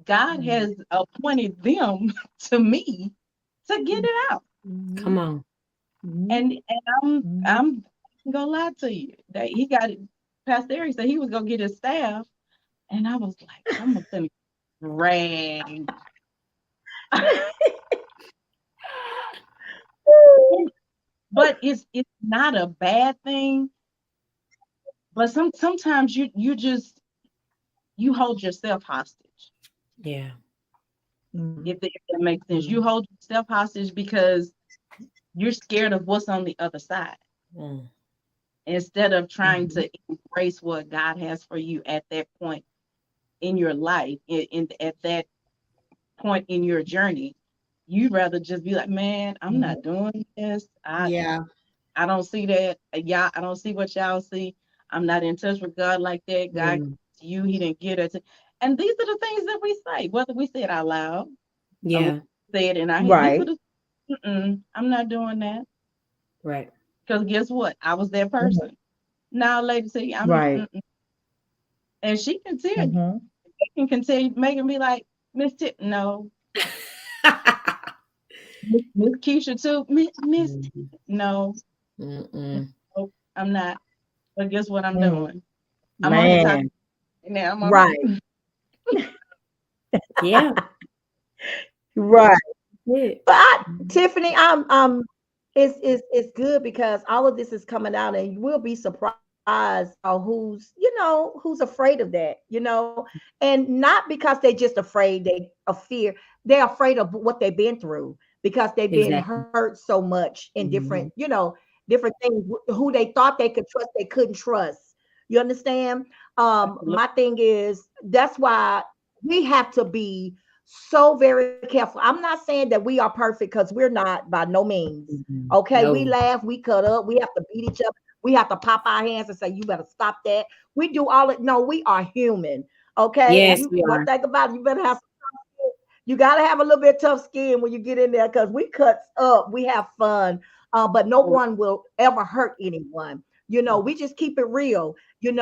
God Mhm. has appointed them to me to get it out. Come Mhm. on. And Mhm. I'm not gonna lie to you. That he got it. Pastor Eric said he was gonna get his staff, and I was like, I'm gonna drag. But it's not a bad thing. But sometimes you just you hold yourself hostage. Yeah. If that makes sense. Mhm. You hold yourself hostage because you're scared of what's on the other side Mm. instead of trying Mhm. to embrace what God has for you at that point in your life, at that point in your journey. You'd rather just be like, man, I'm Mhm. not doing this. Yeah. I don't see that. Yeah, I don't see what y'all see. I'm not in touch with God like that. God, Mm. you, He didn't get us. And these are the things that we say, whether we say it out loud or we Yeah. say it in our head. These are Right. the, I'm not doing that. Right. Because guess what? I was that Mhm. person. Now, lady say, Right. and she can tell you, Mhm. she can continue making me like, Miss Tip, no. Miss Keisha too, Miss Tip, Mhm. no. Mm-mm. No, I'm not. But guess what I'm Mm. doing? I'm on here talking Man. now. I'm on Right. here. Yeah. Right. It. But Tiffany, it's good because all of this is coming out, and you will be surprised who's who's afraid of that, and not because they just afraid of fear. They're afraid of what they've been through because they've been Exactly. hurt so much in different, Mhm. different things. Who they thought they could trust, they couldn't trust. You understand? Absolutely. My thing is that's why we have to be so very careful. I'm not saying that we are perfect because we're not by no means. Mhm. Okay, we No. laugh, we cut up, we have to beat each other, we have to pop our hands and say, "You better stop that." We do all it. No, we are human. Okay, and Yes, you we one are. thing about it, you better have you got to have a little bit of tough skin when you get in there because we cuts up, we have fun, but no one will ever hurt anyone. We just keep it real. And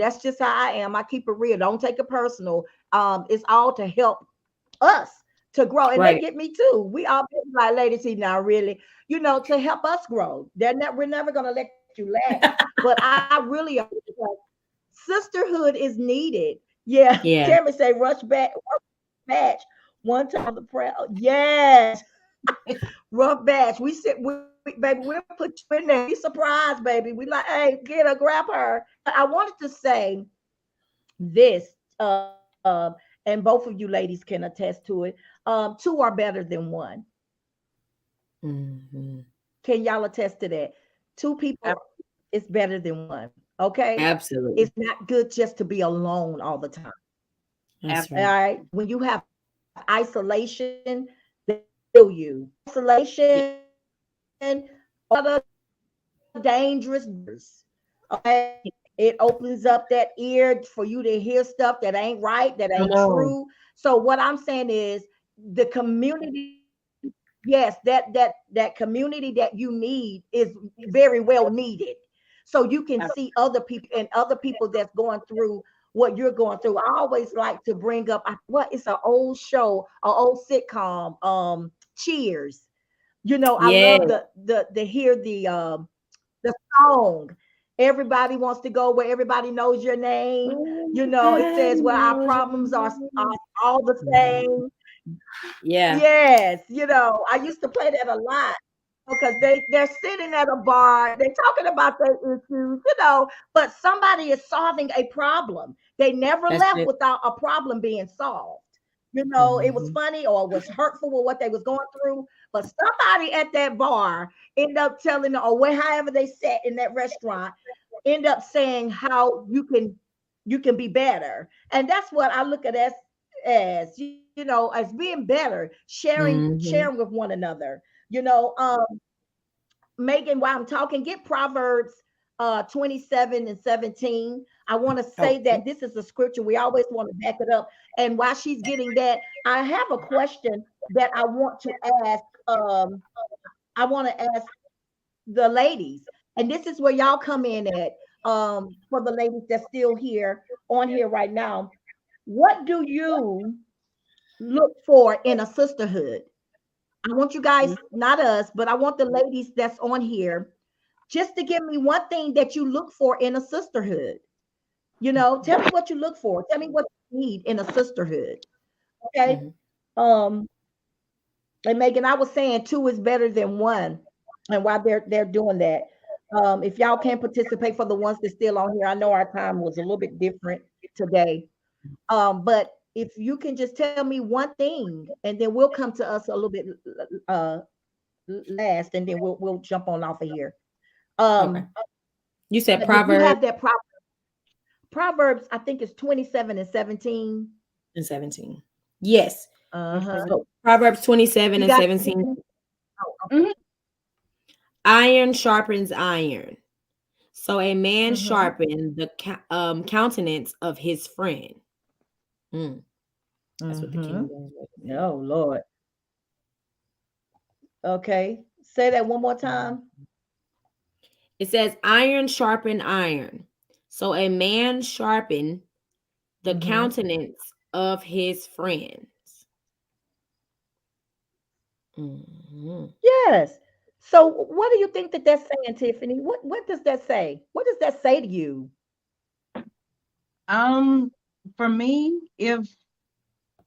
that's just how I am. I keep it real. Don't take it personal. It's all to help us to grow. And they Right. get me too. We all be like, ladies, see now, really, to help us grow. We're never gonna let you laugh. But I really like, sisterhood is needed. Yeah. Yeah. Tammy say rush batch. One time on the prayer. Yes. Rough batch. Baby, we'll put you in there. Be surprised, baby. We like, hey, get her, grab her. I wanted to say this, and both of you ladies can attest to it. Two are better than one. Mhm. Can y'all attest to that? Two people Ab- is better than one. Okay. It's Absolutely. not good just to be alone all the time. That's All right. right. When you have isolation, they kill you. Yeah, Isolation, all the dangerous. Okay. It opens up that ear for you to hear stuff that ain't right, that Come ain't on. true. So what I'm saying is the community, yes, that community that you need is very well needed. So you can see other people and other people that's going through what you're going through. I always like to bring up what it's an old show, an old sitcom, Cheers. I Yeah. love the hear the song. Everybody wants to go where everybody knows your name. It says, well, our problems are all the same. Yeah. Yes, I used to play that a lot because they're sitting at a bar, they're talking about their issues, but somebody is solving a problem. They never That's left it. without a problem being solved. It was Mhm. funny or it was hurtful with what they was going through, but somebody at that bar end up telling them, or however they sat in that restaurant, end up saying how you can be better. And that's what I look at as as being better, sharing Mhm. with one another. you know um Megan, while I'm talking, get Proverbs 27 and 17. I want to say Okay. that this is a scripture. We always want to back it up. And while she's getting that, I have a question that I want to ask. I want to ask the ladies, and this is where y'all come in at. For the ladies that's still here on here right now, what do you look for in a sisterhood? I want you guys, not us, but I want the ladies that's on here just to give me one thing that you look for in a sisterhood. Tell me what you look for. Tell me what you need in a sisterhood. Okay. Mhm. Um, and Megan, I was saying two is better than one. And while they're doing that, if y'all can participate for the ones that's still on here, I know our time was a little bit different today. But if you can just tell me one thing, and then we'll come to us a little bit uh last, and then we'll jump on off of here. Okay. Um, You said but if you Proverbs have that Proverbs, I think it's 27 and 17. and 17. Yes. Uh-huh. So Proverbs 27 You and got 17. it? Oh, okay. Mhm. Iron sharpens iron. So a man Mm-hmm. sharpen the countenance of his friend. Mm, that's what the Mm-hmm. King James Version said. Oh Lord. Okay. Say that one more time. It says iron sharpen iron. So a man sharpen the Mm-hmm. countenance of his friends. Mhm. Yes. So what do you think that that's saying, Tiffany? What does that say? What does that say to you? Um, for me, if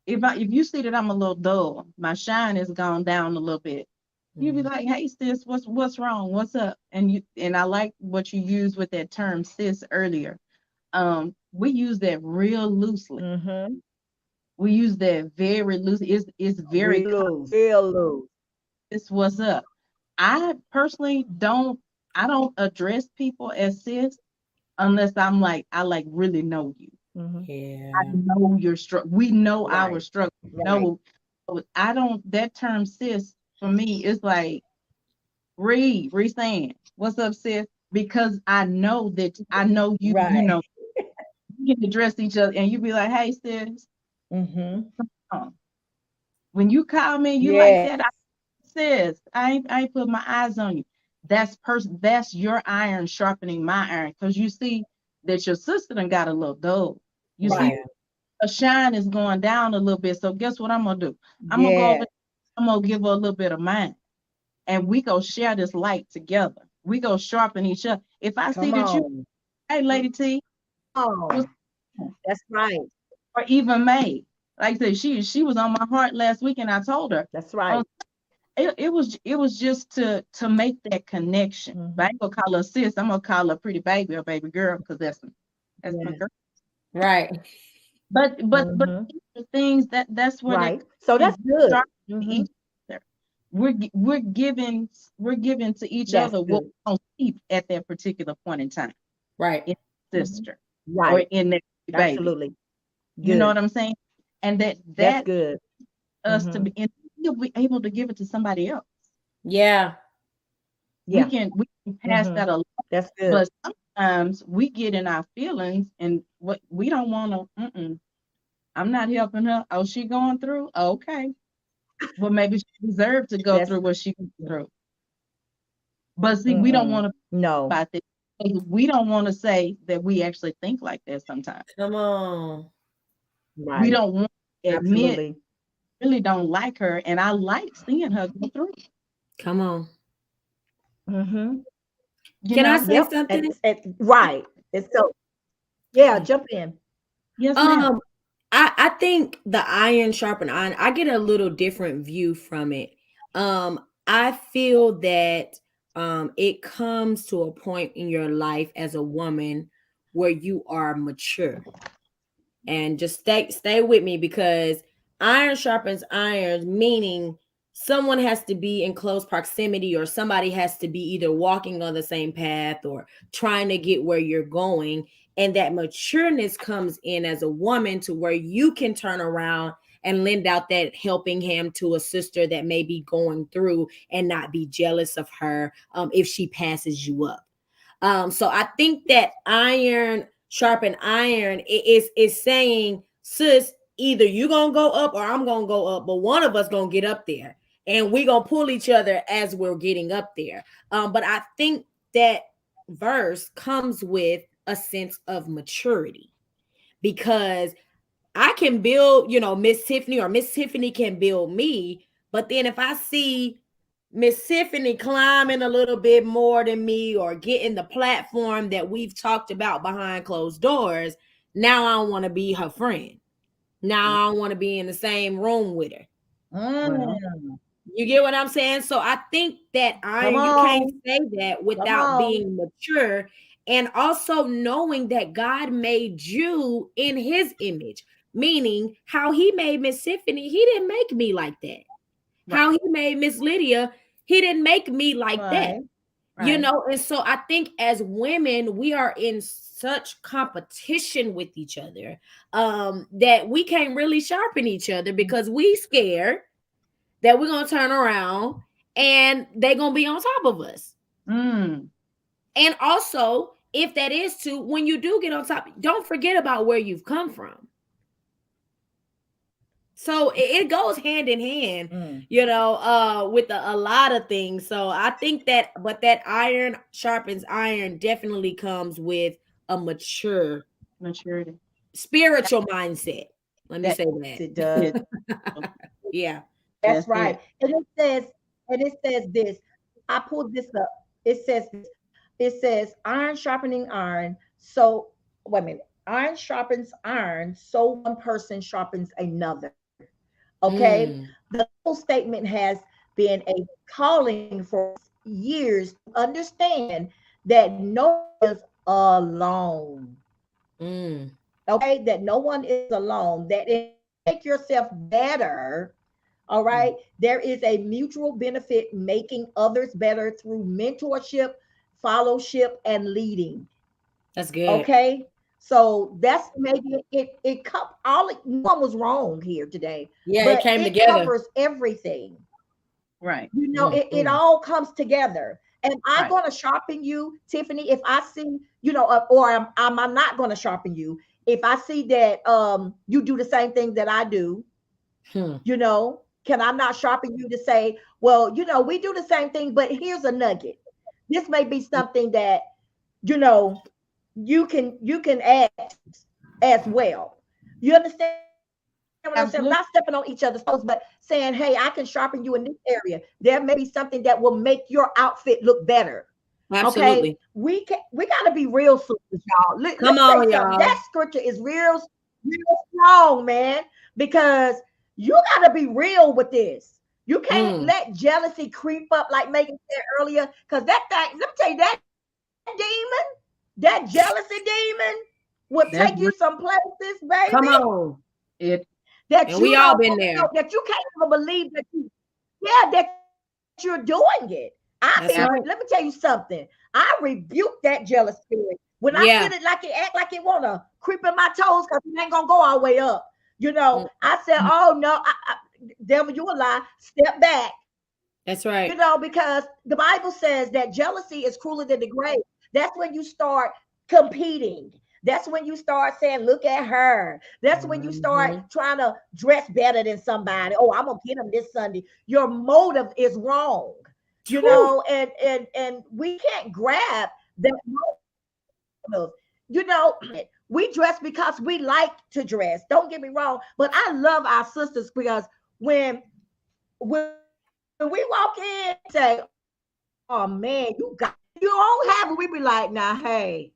you see that I'm a little dull, my shine has gone down a little bit. You be Mhm. like, "Hey, sis, what's wrong? What's up?" And I like what you used with that term, sis, earlier. We use that real loosely. Mm-hmm. We use that very loosely. It's very Real common. loose. Real loose. It's what's up. I personally don't. I don't address people as sis unless I like really know you. Mm-hmm. I Yeah. know your struggle. We know our Right. struggle. Right. No, I don't. That term sis for me is like saying, "What's up, sis?" Because I know that I know you. You Right. know, we can address each other, and you be like, "Hey, sis." Mm-hmm. When you call me, you like Yes. that. Sis, I ain't put my eyes on you. That's your iron sharpening my iron. Cause you see that your sister done got a little dull. You see Right. Yeah. a shine is going down a little bit. So guess what I'm gonna do? I'm gonna go over, Yeah. I'm gonna give her a little bit of mine. And we go share this light together. We go sharpen each other. If I see Come that you, on. hey Lady T, Come was on. That's right. or even May. Like I said, she was on my heart last week and I told her. That's right. It was just to make that connection. But I Mm-hmm. ain't gonna call her sis. I'm gonna call her pretty baby or baby girl because that's my Yes. girl. Right. But Mm-hmm. the things that's where that Right. So is that's good. sharp Mm-hmm. each other. We're giving to each That's other what good. we don't keep at that particular point in time Right. in Mm-hmm. sister or Right. in that baby. Absolutely. You know Good. what I'm saying? And that That's that good. us to Mm-hmm. be and you'll be able to give it to somebody else. Yeah. Yeah. We can pass Mm-hmm. that along. That's good. But times we get in our feelings and what we don't want to. I'm not helping her. Oh, she going through? Okay. Well, maybe she deserved to go That's through what she went through. But see, we don't want to no. about this. We don't want to say that we actually think like that sometimes. Come on. We Right. don't want to admit Absolutely. really don't like her, and I like seeing her go through. Come on. Mm-hmm. You Can I know? say Yep. something? Right. And so, yeah, jump in. Yes, ma'am. Um, I think the iron sharpen iron, I get a little different view from it. I feel that it comes to a point in your life as a woman where you are mature. And just stay with me, because iron sharpens iron, meaning someone has to be in close proximity, or somebody has to be either walking on the same path or trying to get where you're going. And that matureness comes in as a woman to where you can turn around and lend out that helping hand to a sister that may be going through, and not be jealous of her if she passes you up. So I think that iron sharpen iron is saying, sis, either you gonna go up or I'm gonna go up, but one of us gonna get up there, and we gonna pull each other as we're getting up there. But I think that verse comes with a sense of maturity, because I can build, Miss Tiffany, or Miss Tiffany can build me. But then if I see Miss Tiffany climbing a little bit more than me, or getting the platform that we've talked about behind closed doors, now I don't want to be her friend. Now I don't want to be in the same room with her. Well, Mm. You get what I'm saying? So I think that Come you can't on. say that Come without on. being mature, and also knowing that God made you in his image, meaning how he made Miss Tiffany, he didn't make me like that. right, How he made Miss Lydia, he didn't make me like that. Right. Right. And so I think as women, we are in such competition with each other, that we can't really sharpen each other, because we scared that we're gonna turn around and they're gonna be on top of us. mm, And also, if that is to, when you do get on top, don't forget about where you've come from. So it goes hand in hand, Mm. with a lot of things. So I think that, but that iron sharpens iron definitely comes with a mature maturity. spiritual mindset. Let me That say Yes, it is, does. yeah. That's that's right. it. And it says this. I pulled this up. It says this. It says iron sharpening iron. So wait a minute. Iron sharpens iron, so one person sharpens another. Okay. Mm, The whole statement has been a calling for years to understand that no one is alone. mm, Okay, that no one is alone, that in order to make yourself better, all mm. right, there is a mutual benefit making others better through mentorship, fellowship, and leading. That's good. Okay, so that's maybe it all, no one was wrong here today, Yeah, it but came it together. covers everything. Right, Mm, It mm. all comes together. And I'm right. going to sharpen you, Tiffany, if I see, or I'm not going to sharpen you if I see that you do the same thing that I do. Hmm. Can I not sharpen you to say, well, we do the same thing, but here's a nugget. This may be something that, you know, you can add to as well. You understand what I'm saying? Not stepping on each other's Absolutely. toes, but saying, hey, I can sharpen you in this area. There may be something that will make your outfit look better. Okay, Absolutely. we got to be real sisters, y'all. Let me Come tell you on, something. That y'all. scripture is real strong, man, because you got to be real with this. You can't Mm. let jealousy creep up, like Megan said earlier, because that thing, let me tell you, that demon, that jealousy demon, will take you That's some places, baby, Come on. it. that And you we don't all been even know, there. that you can't even believe that yeah, that you're doing it. Let me That's tell you right. something. I rebuke that jealous spirit. When I feel it, Yeah. like it act like it wanna creep in my toes, because it ain't gonna go all the way up. Mm. I said, oh no, devil, you a lie. Step back. That's right. Because the Bible says that jealousy is crueler than the grave. That's when you start competing. That's when you start saying, look at her. That's when you start Mhm. trying to dress better than somebody. Oh, I'm gonna get them this Sunday. Your motive is wrong, Whew. and we can't grab that motive. We dress because we like to dress. Don't get me wrong, but I love our sisters because when when we walk in, say, "Oh man, you don't have it," we be like, "Nah, hey."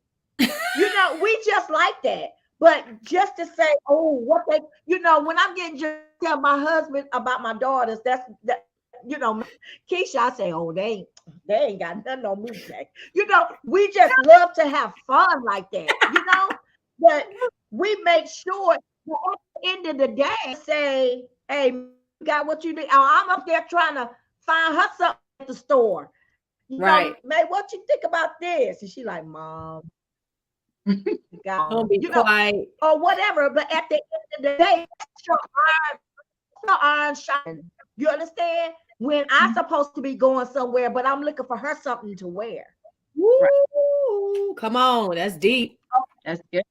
We just like that. But just to say, oh, what they, when I'm getting just tell my husband about my daughters, that's that, Keisha, I say, oh, they ain't got nothing on me today. We just love to have fun like that. But we make sure that at the end of the day, say, hey, you got what you need. I'm up there trying to find her something at the store. Right. May, what you think about this? And she like, Mom, Don't be quiet. or whatever. But at the end of the day, that's your iron shining. You understand? When I'm supposed to be going somewhere, but I'm looking for her something to wear. Right. Woo! Come on, that's deep. That's good.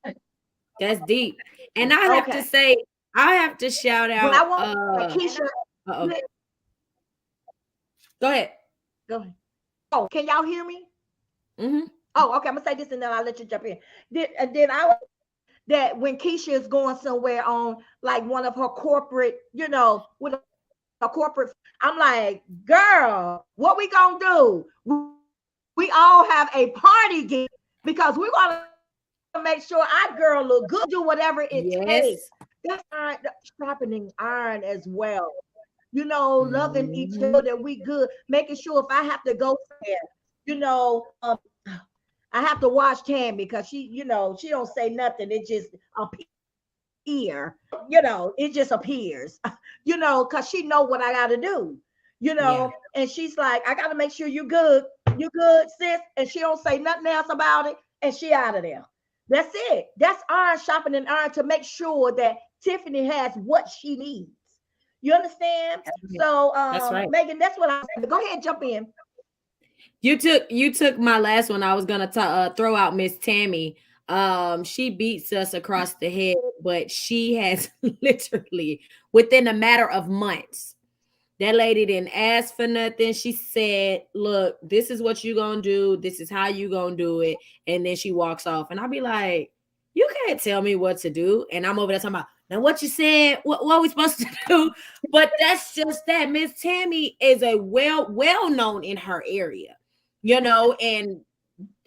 That's deep. And I have to Okay. say, I have to shout When I out. want Keisha, Uh-oh. Go ahead. go ahead. Oh, can y'all hear me? Mm-hmm. Oh, okay. I'm gonna say this and then I'll let you jump in. Then I that when Keisha is going somewhere on like one of her corporate, with a corporate, I'm like, girl, what we gonna do? We all have a party gift because we want to make sure our girl look good, do whatever it takes. Yes. That's sharpening iron as well. Loving each Mhm. other, that we good, making sure if I have to go somewhere, you know, um, I have to watch Tammy because she don't say nothing. It just appear, it just appears, because she know what I got to do, Yeah. and she's like, I got to make sure you good, sis, and she don't say nothing else about it, and she out of there. That's it. That's iron shopping and iron to make sure that Tiffany has what she needs. You understand? So, That's right. Megan, that's what I said. Go ahead, jump in. You took my last one. I was gonna throw out Miss Tammy. She beats us across the head, but she has literally within a matter of months. That lady didn't ask for nothing. She said, "Look, this is what you gonna do. This is how you gonna do it." And then she walks off, and I'll be like, "You can't tell me what to do." And I'm over there talking about now what you said. What are we supposed to do? But that's just that. Miss Tammy is a well known in her area, and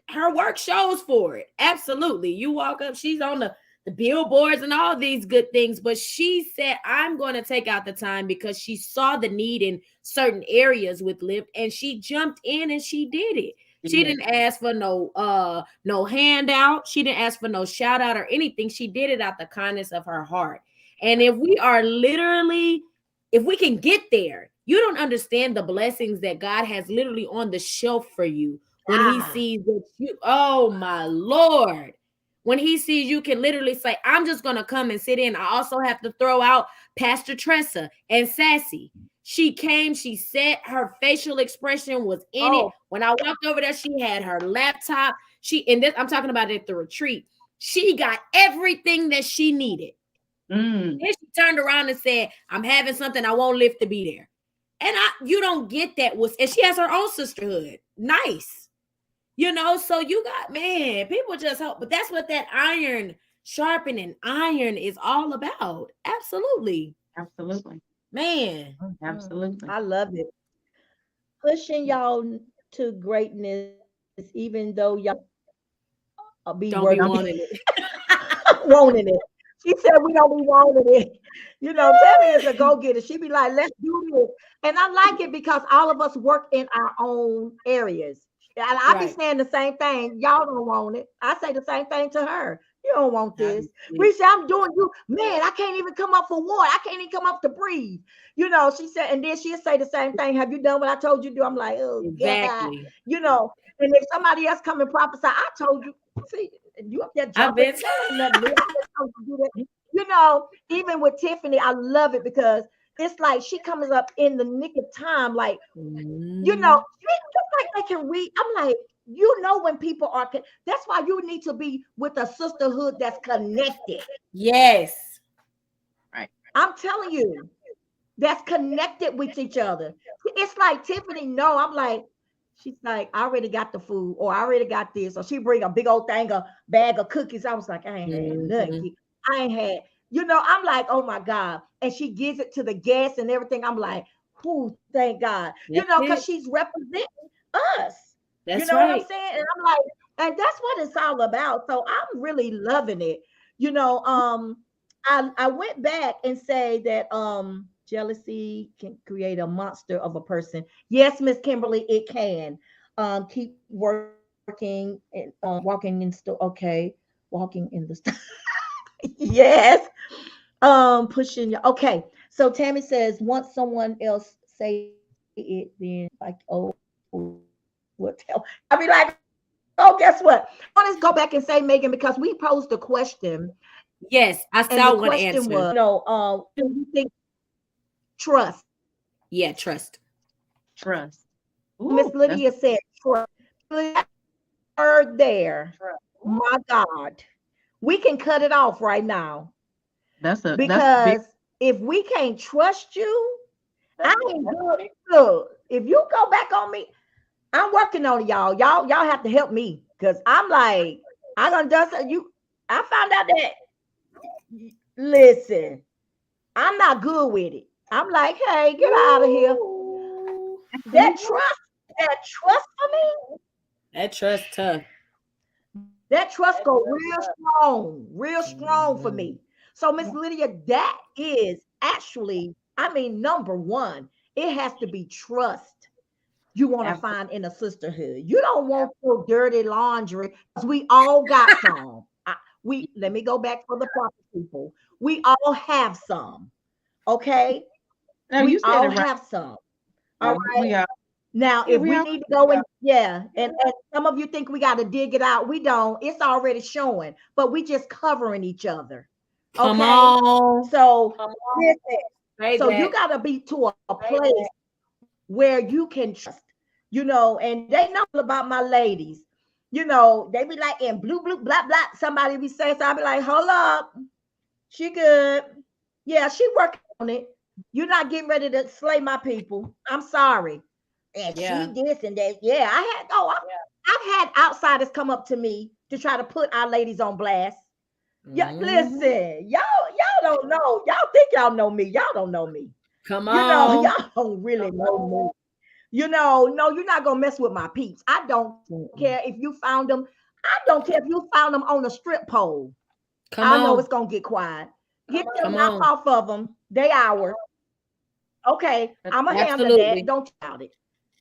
her work shows for it. Absolutely. You walk up, she's on the billboards and all these good things, but she said, I'm going to take out the time because she saw the need in certain areas with Lyft and she jumped in and she did it. She Yeah. didn't ask for no handout. She didn't ask for no shout out or anything. She did it out the kindness of her heart. And if we can get there, you don't understand the blessings that God has literally on the shelf for you when he Ah, sees that you, oh my Lord, when he sees you can literally say, I'm just going to come and sit in. I also have to throw out Pastor Tressa and Sassy. She came, she said her facial expression was in it. oh, When I walked over there, she had her laptop. And this, I'm talking about at the retreat. She got everything that she needed. Mm. Then she turned around and said, I'm having something. I won't live to be there. And you don't get that and she has her own sisterhood. Nice. So you got, man, people just help. But that's what that iron sharpening iron is all about. Absolutely. Absolutely. Man. Absolutely. I love it. Pushing y'all to greatness, even though y'all be Don't be working, wanting it. wanting it. She said we don't be wanting it. Tammy is a go-getter. She be like, let's do this. And I like it because all of us work in our own areas. And I be Right. saying the same thing. Y'all don't want it. I say the same thing to her. You don't want this. Obviously. Reese, I'm doing you. Man, I can't even come up for water. I can't even come up to breathe. She said, and then she'll say the same thing. Have you done what I told you to do? I'm like, oh, God. Exactly. And if somebody else come and prophesy, I told you, see, you up there I've jumping. been That ain't nothing new. I just told you to do that. Even with Tiffany, I love it because it's like she comes up in the nick of time. Like, Mhm. just like they can read. I'm like, you know when people are that's why you need to be with a sisterhood that's connected. Yes. Right. I'm telling you, that's connected with each other. It's like Tiffany. No, I'm like, she's like, I already got the food, or I already got this, or she bring a big old thing, a bag of cookies. I was like, I ain't had Mhm. nothing. I ain't had, I'm like, oh my God. And she gives it to the guests and everything. I'm like, who, thank God, That's because it. she's representing us. You That's know what I'm right. saying? And I'm like, and that's what it's all about. So I'm really loving it. You know, I went back and say that jealousy can create a monster of a person. Yes, Miss Kimberly, it can. Keep working and walking in okay, walking in the yes. Pushing your okay. So Tammy says once someone else say it, then like, oh, what tell? I be like, oh, guess what? I want to go back and say, Megan, because we posed a question, and the Yes, I question saw was, one answer. what do you think? Trust. Yeah, trust. Trust. Miss Ooh, that's Lydia said trust. That word there, trust. Ooh, my God, we can cut it off right now that's a big because if we can't trust you, I ain't that's a good. big Look, if you go back on me, I'm working on it, y'all. Y'all have to help me because I'm like, I gonna just you. I found out that listen, I'm not good with it. I'm like, hey, get out of here. Ooh. That trust, that trust for me, That trust tough. that trust go real strong for Mhm. me. So, Miss Lydia, that is actually, I mean, number one, it has to be trust you want to absolutely. find in a sisterhood. You don't want your dirty laundry because we all got some. We let me go back for the proper people. We all have some. Okay, No, you we said it all right. have some. All Yeah, right. we are. Now, Yeah, if we we are. need to go and yeah, and some of you think we got to dig it out, we don't. It's already showing, but we just covering each other. Come Okay, on. so listen, Say so you that. got to be to a place where you can trust, and they know about my ladies. They be like in blue, blue, blah, blah. Somebody be saying, so I be like, hold up, she good. Yeah, she working on it. You're not getting ready to slay my people. I'm sorry. And Yeah. she this and that. Yeah, I've had outsiders come up to me to try to put our ladies on blast. Yeah, Mhm. listen, y'all don't know. Y'all think y'all know me. Y'all don't know me. Come on. Y'all don't really know me. No, you're not gonna mess with my peeps. I don't care if you Mm-mm. found them. I don't care if you found them on a strip pole. I Come know it's on. gonna get quiet. Get your Come mouth on. off of them. They ours. Okay, I'm gonna handle that. Absolutely. Don't about it.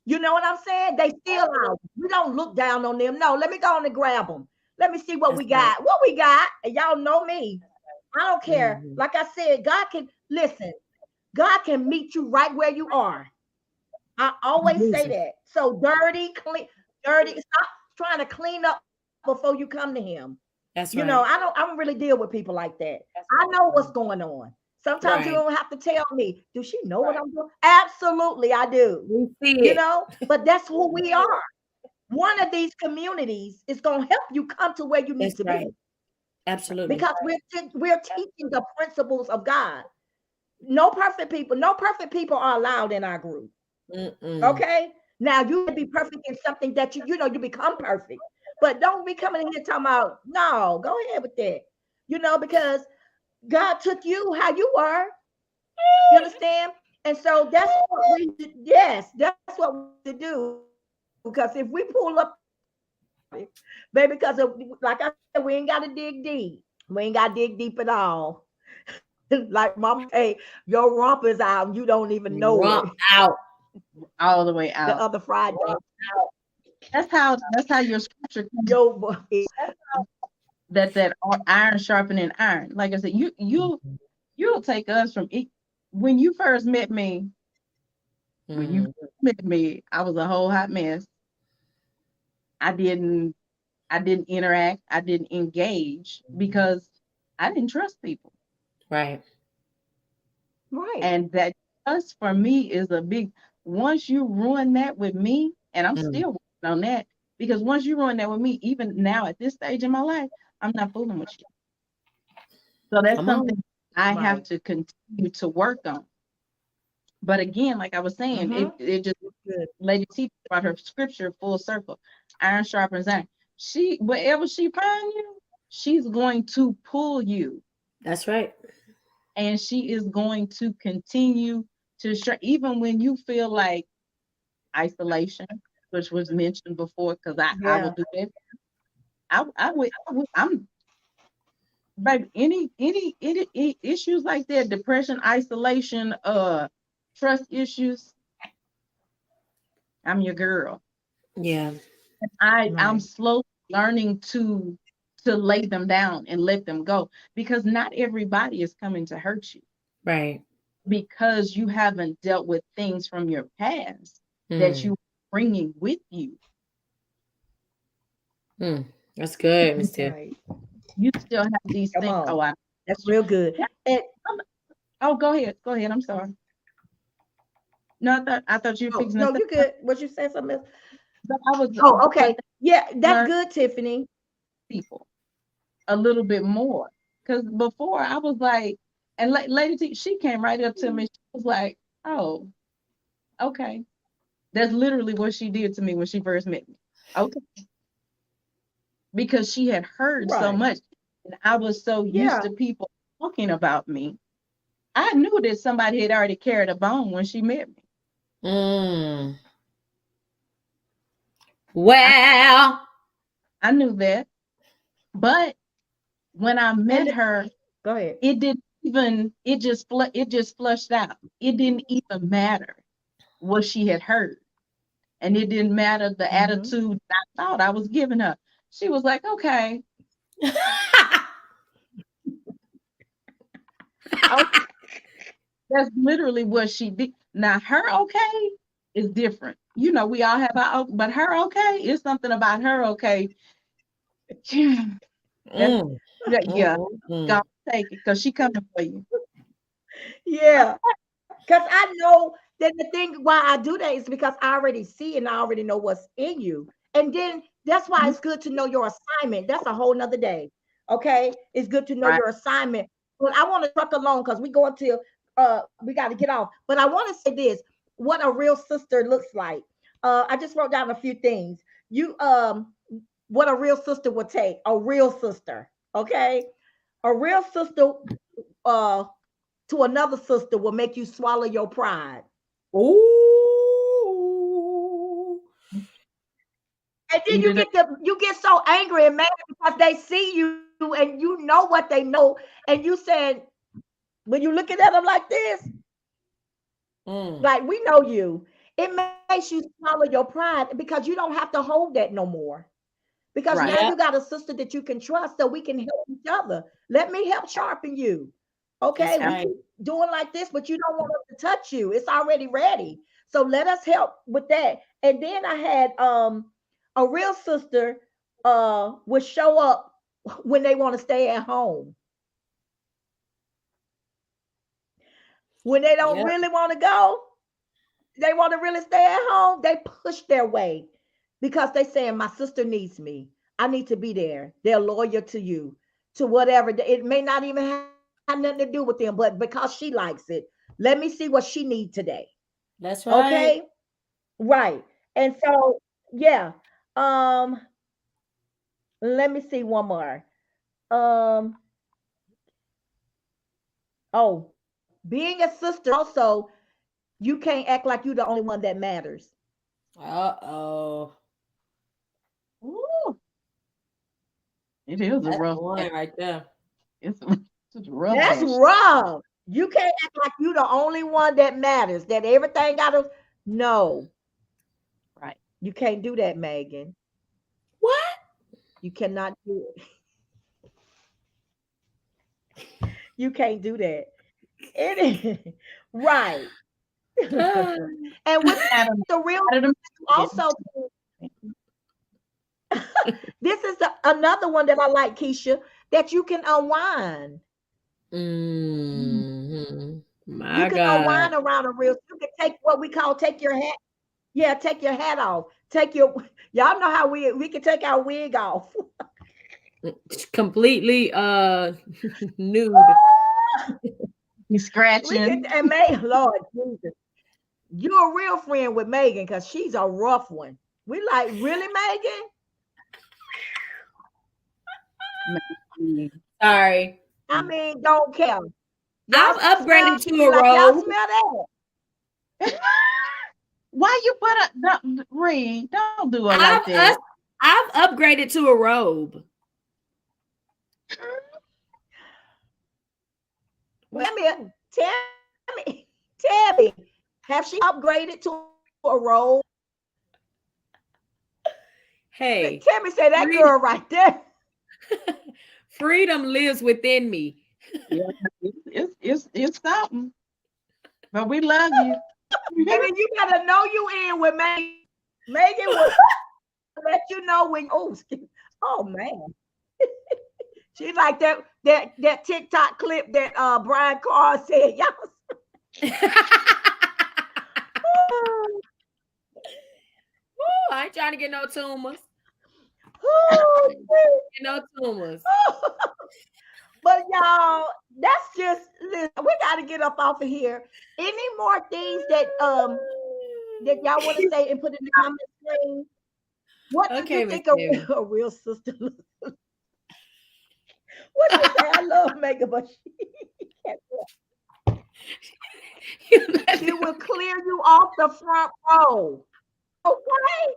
You know what I'm saying? They still ours. We don't look down on them. No, let me go on and grab them. Let me see what That's we right. got. What we got? And y'all know me. I don't care. Mhm. Like I said, God can listen. God can meet you right where you are. I always say Jesus. that. So dirty, clean, dirty. Stop trying to clean up before you come to Him. That's I right. don't really deal with people like that. I know what's Mm. going on. Sometimes you Right. don't have to tell me. Do she know what I'm doing? Absolutely, I do. We see it. But that's who we are. One of these communities is going to help you come to where you need That's to right. be Absolutely. because we're teaching the principles of God. No perfect people are allowed in our group. Mm-mm. Okay. Now you can be perfect in something that you become perfect, but don't be coming in here talking about no. Go ahead with that. Because God took you how you were. You understand? And so that's what yes, that's what we need to do. Because if we pull up, baby, because like I said, we ain't got to dig deep. We ain't got to dig deep at all. Like Mama say, your rump is out and you don't even know it. Rump out. All the way The out. other Friday, That's how your scripture comes, yo, boy. that iron sharpening iron. Like I said, you'll take us from when you first met me. When you Mm. first met me, I was a whole hot mess. I didn't I didn't interact. I didn't engage because I didn't trust people. Right. Right. And that trust for me is a big, once you ruin that with me, and I'm Mm. still working on that, Because once you ruin that with me, even now at this stage in my life, I'm not fooling with you. So that's Come on. something I have Right. to continue to work on. But again, like I was saying, Mm-hmm. it just Good. Lady T brought her scripture full circle. Iron sharpens iron. She wherever she find you, she's going to pull you, That's right. and she is going to continue to even when you feel like isolation, which was mentioned before, because I will Yeah. do that. I'm baby, any issues like that, depression, isolation, trust issues, I'm your girl. Yeah. I'm Right. slowly learning to lay them down and let them go, because not everybody is coming to hurt you, Right. because you haven't dealt with things from your past that Mm. you bringing with you. Mm. That's good, Miss Tiff. Right. You still have these Come things. on. Oh, That's real good. yeah, And I'm- oh, go ahead. I'm sorry. No, I thought you were oh fixing to no, say you good. Was you saying something else? that. I was Oh, because okay. Yeah, I that's learned good, Tiffany. people a little bit more, because before I was like, and Lady T, she came right up to me. She was like, "Oh, okay." That's literally what she did to me when she first met me. Okay, because she had heard so Right. much, and I was so used Yeah. to people talking about me. I knew that somebody had already carried a bone when she met me. Mm. I, Well. I knew that, but when I met And her, go ahead. it didn't even. It just flushed out. It didn't even matter what she had heard, and it didn't matter the Mm-hmm. attitude I thought I was giving her. She was like, "Okay, oh, that's literally what she did." Now her okay is different. You know, we all have our, but her okay is something about her okay. That's Mm. yeah. Mm. Go Mm. take it because she coming for you. Yeah. Because I know that the thing why I do that is because I already see and I already know what's in you. And then that's why Mhm. it's good to know your assignment. That's a whole nother day. Okay. It's good to know Right. your assignment. But I want to truck along because we go into we got to get off. But I want to say this, what a real sister looks like. I just wrote down a few things. You what a real sister would take, a real sister. Okay. A real sister uh to another sister will make you swallow your pride. Ooh. And then Eat it up. you get so angry and mad because they see you and you know what they know, and you said when you looking at them like this, Mm. like we know you, it makes you swallow your pride because you don't have to hold that no more. Because now Right. you Yeah. got a sister that you can trust so we can help each other. Let me help sharpen you. Okay, That's we right. keep doing like this, but you don't want us to touch you. It's already ready. So let us help with that. And then I had a real sister would show up when they want to stay at home. When they don't Yep. really want to go, they want to really stay at home, they push their way because they saying my sister needs me. I need to be there. They're loyal to you, to whatever. It may not even have nothing to do with them, but because she likes it, let me see what she need today. That's Okay? right. Right. And so, yeah. Um, let me see one more. Um, oh, being a sister also, you can't act like you're the only one that matters. Uh-oh. Ooh, it is a That's rough one batch. right there. It's it's a rough That's batch. rough. You can't act like you the only one that matters, that everything got to. No, Right. you can't do that, Megan. What? You cannot do it. You can't do that. Right. Ah. And with the Out of real, out of the also, man. this is another one that I like, Keisha, that you can unwind. Mm-hmm. You My can God. unwind around a real. You can take what we call take your hat. Yeah, take your hat off. Take your y'all know how we can take our wig off. Completely nude. You We can scratching. and May Lord Jesus. You're a real friend with Megan because she's a rough one. We like, really, Megan? Maybe. Sorry. I mean, don't care. Y'all I've smell upgraded to me a like y'all robe. smell that. Why you put a Reed? Don't do her like I've that. us I've upgraded to a robe. Well, What's wrong? tell me, have she upgraded to a role? Hey, Tammy say that freedom, girl right there. freedom lives within me. Yeah, it's something. But we love you. And then you gotta know you in with Megan. Megan will let you know when. Oh, oh man, she's like that TikTok clip that Brian Carr said. Y'all, I ain't trying to get no tumors. oh, Get no tumors. but y'all, that's just listen. We got to get up off of here. Any more things that y'all want to say and put in the comment screen? What do you Okay, Miss think a, Terry. a real sister? What did they say? I love Megan, but she can't. She will clear you off the front row. Okay,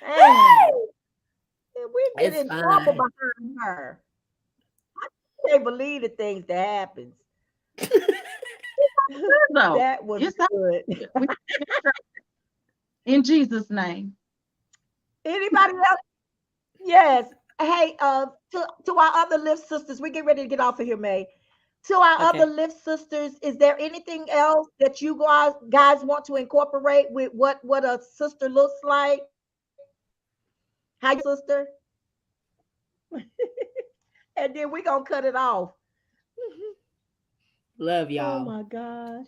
dang. We get It's in trouble fine. behind her. Can't believe the things that happens. No, That was it's not. good. We- In Jesus' name. Anybody else? Yes. Hey, to our other lift sisters, we get ready to get off of here, May. To our other Okay. lift sisters, is there anything else that you guys want to incorporate with what a sister looks like? How you know your sister? And then we gonna cut it off. Love Oh y'all. my gosh.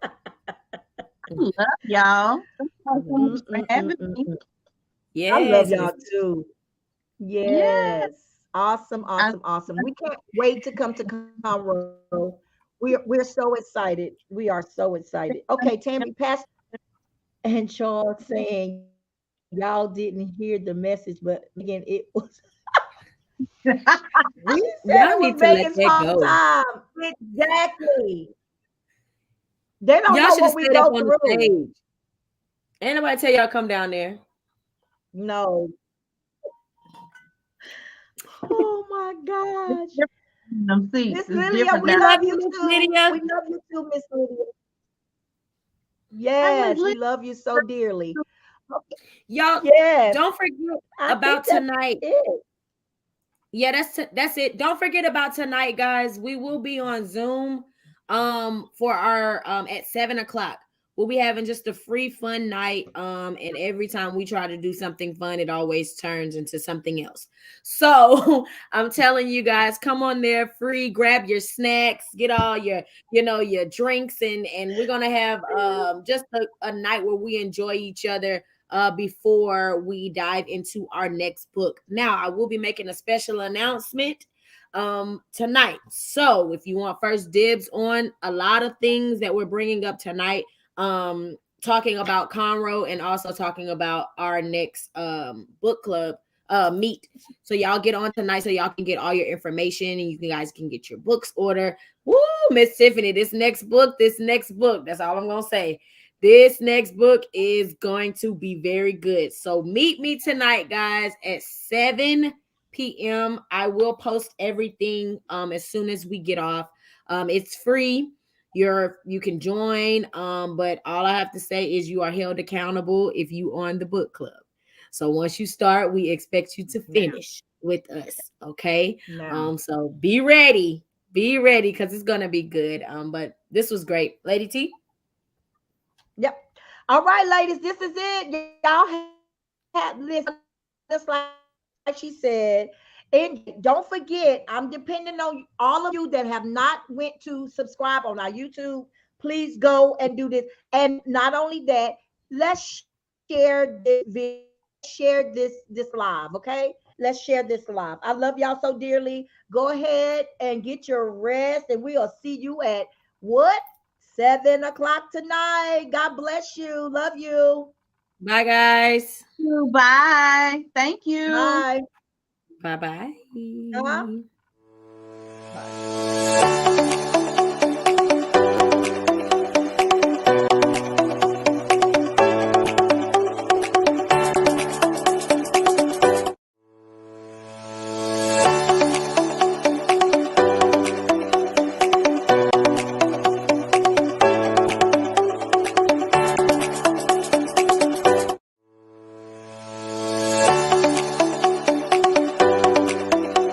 I love y'all. Thank you so much for having me. Mm-mm-mm-mm-mm. I love Yes, y'all Miss. too. Yeah. Yes. Awesome, I, awesome, awesome. We can't wait to come to Conroe. We're so excited. We are so excited. Okay, Tammy, pass and Charles saying y'all didn't hear the message, but Megan, it was we said it was Y'all need to Megan's let fault that go. time. Exactly. They don't know Y'all what should have we stayed go up on the through. stage. Ain't nobody tell y'all come down there. No. Oh my it's gosh. different in them seats. Miss It's Lilia, different we We now. love love you, you Miss too. Lydia. We love you too, Miss Lilia. I was Yes, we listening. love you so dearly. Okay. Y'all Yes, don't forget I think about that's tonight. it. Yeah, that's it. Don't forget about tonight, guys. We will be on Zoom for our at 7 o'clock. We'll be having just a free fun night. And every time we try to do something fun, it always turns into something else. So I'm telling you guys, come on there, free, grab your snacks, get all your, your drinks, and we're gonna have just a night where we enjoy each other before we dive into our next book. Now, I will be making a special announcement tonight. So, if you want first dibs on a lot of things that we're bringing up tonight, talking about Conroe and also talking about our next book club meet. So y'all get on tonight so y'all can get all your information and you guys can get your books order. Woo, Miss Tiffany, this next book. That's all I'm gonna say. This next book is going to be very good. So meet me tonight, guys, at 7 p.m. I will post everything as soon as we get off. It's free. You can join. But all I have to say is you are held accountable if you on the book club. So once you start, we expect you to Now, finish with us. Okay. now. So be ready. Be ready because it's gonna be good. But this was great. Lady T. Yep. All right, ladies, this is it. Y'all have listen, just like she said. And don't forget, I'm depending on all of you that have not went to subscribe on our YouTube. Please go and do this. And not only that, let's share this video. Let's share this live, okay? Let's share this live. I love y'all so dearly. Go ahead and get your rest, and we'll see you at what? 7 o'clock tonight. God bless you. Love you. Bye, guys. Bye. Thank you. Bye. Bye bye. Uh-huh.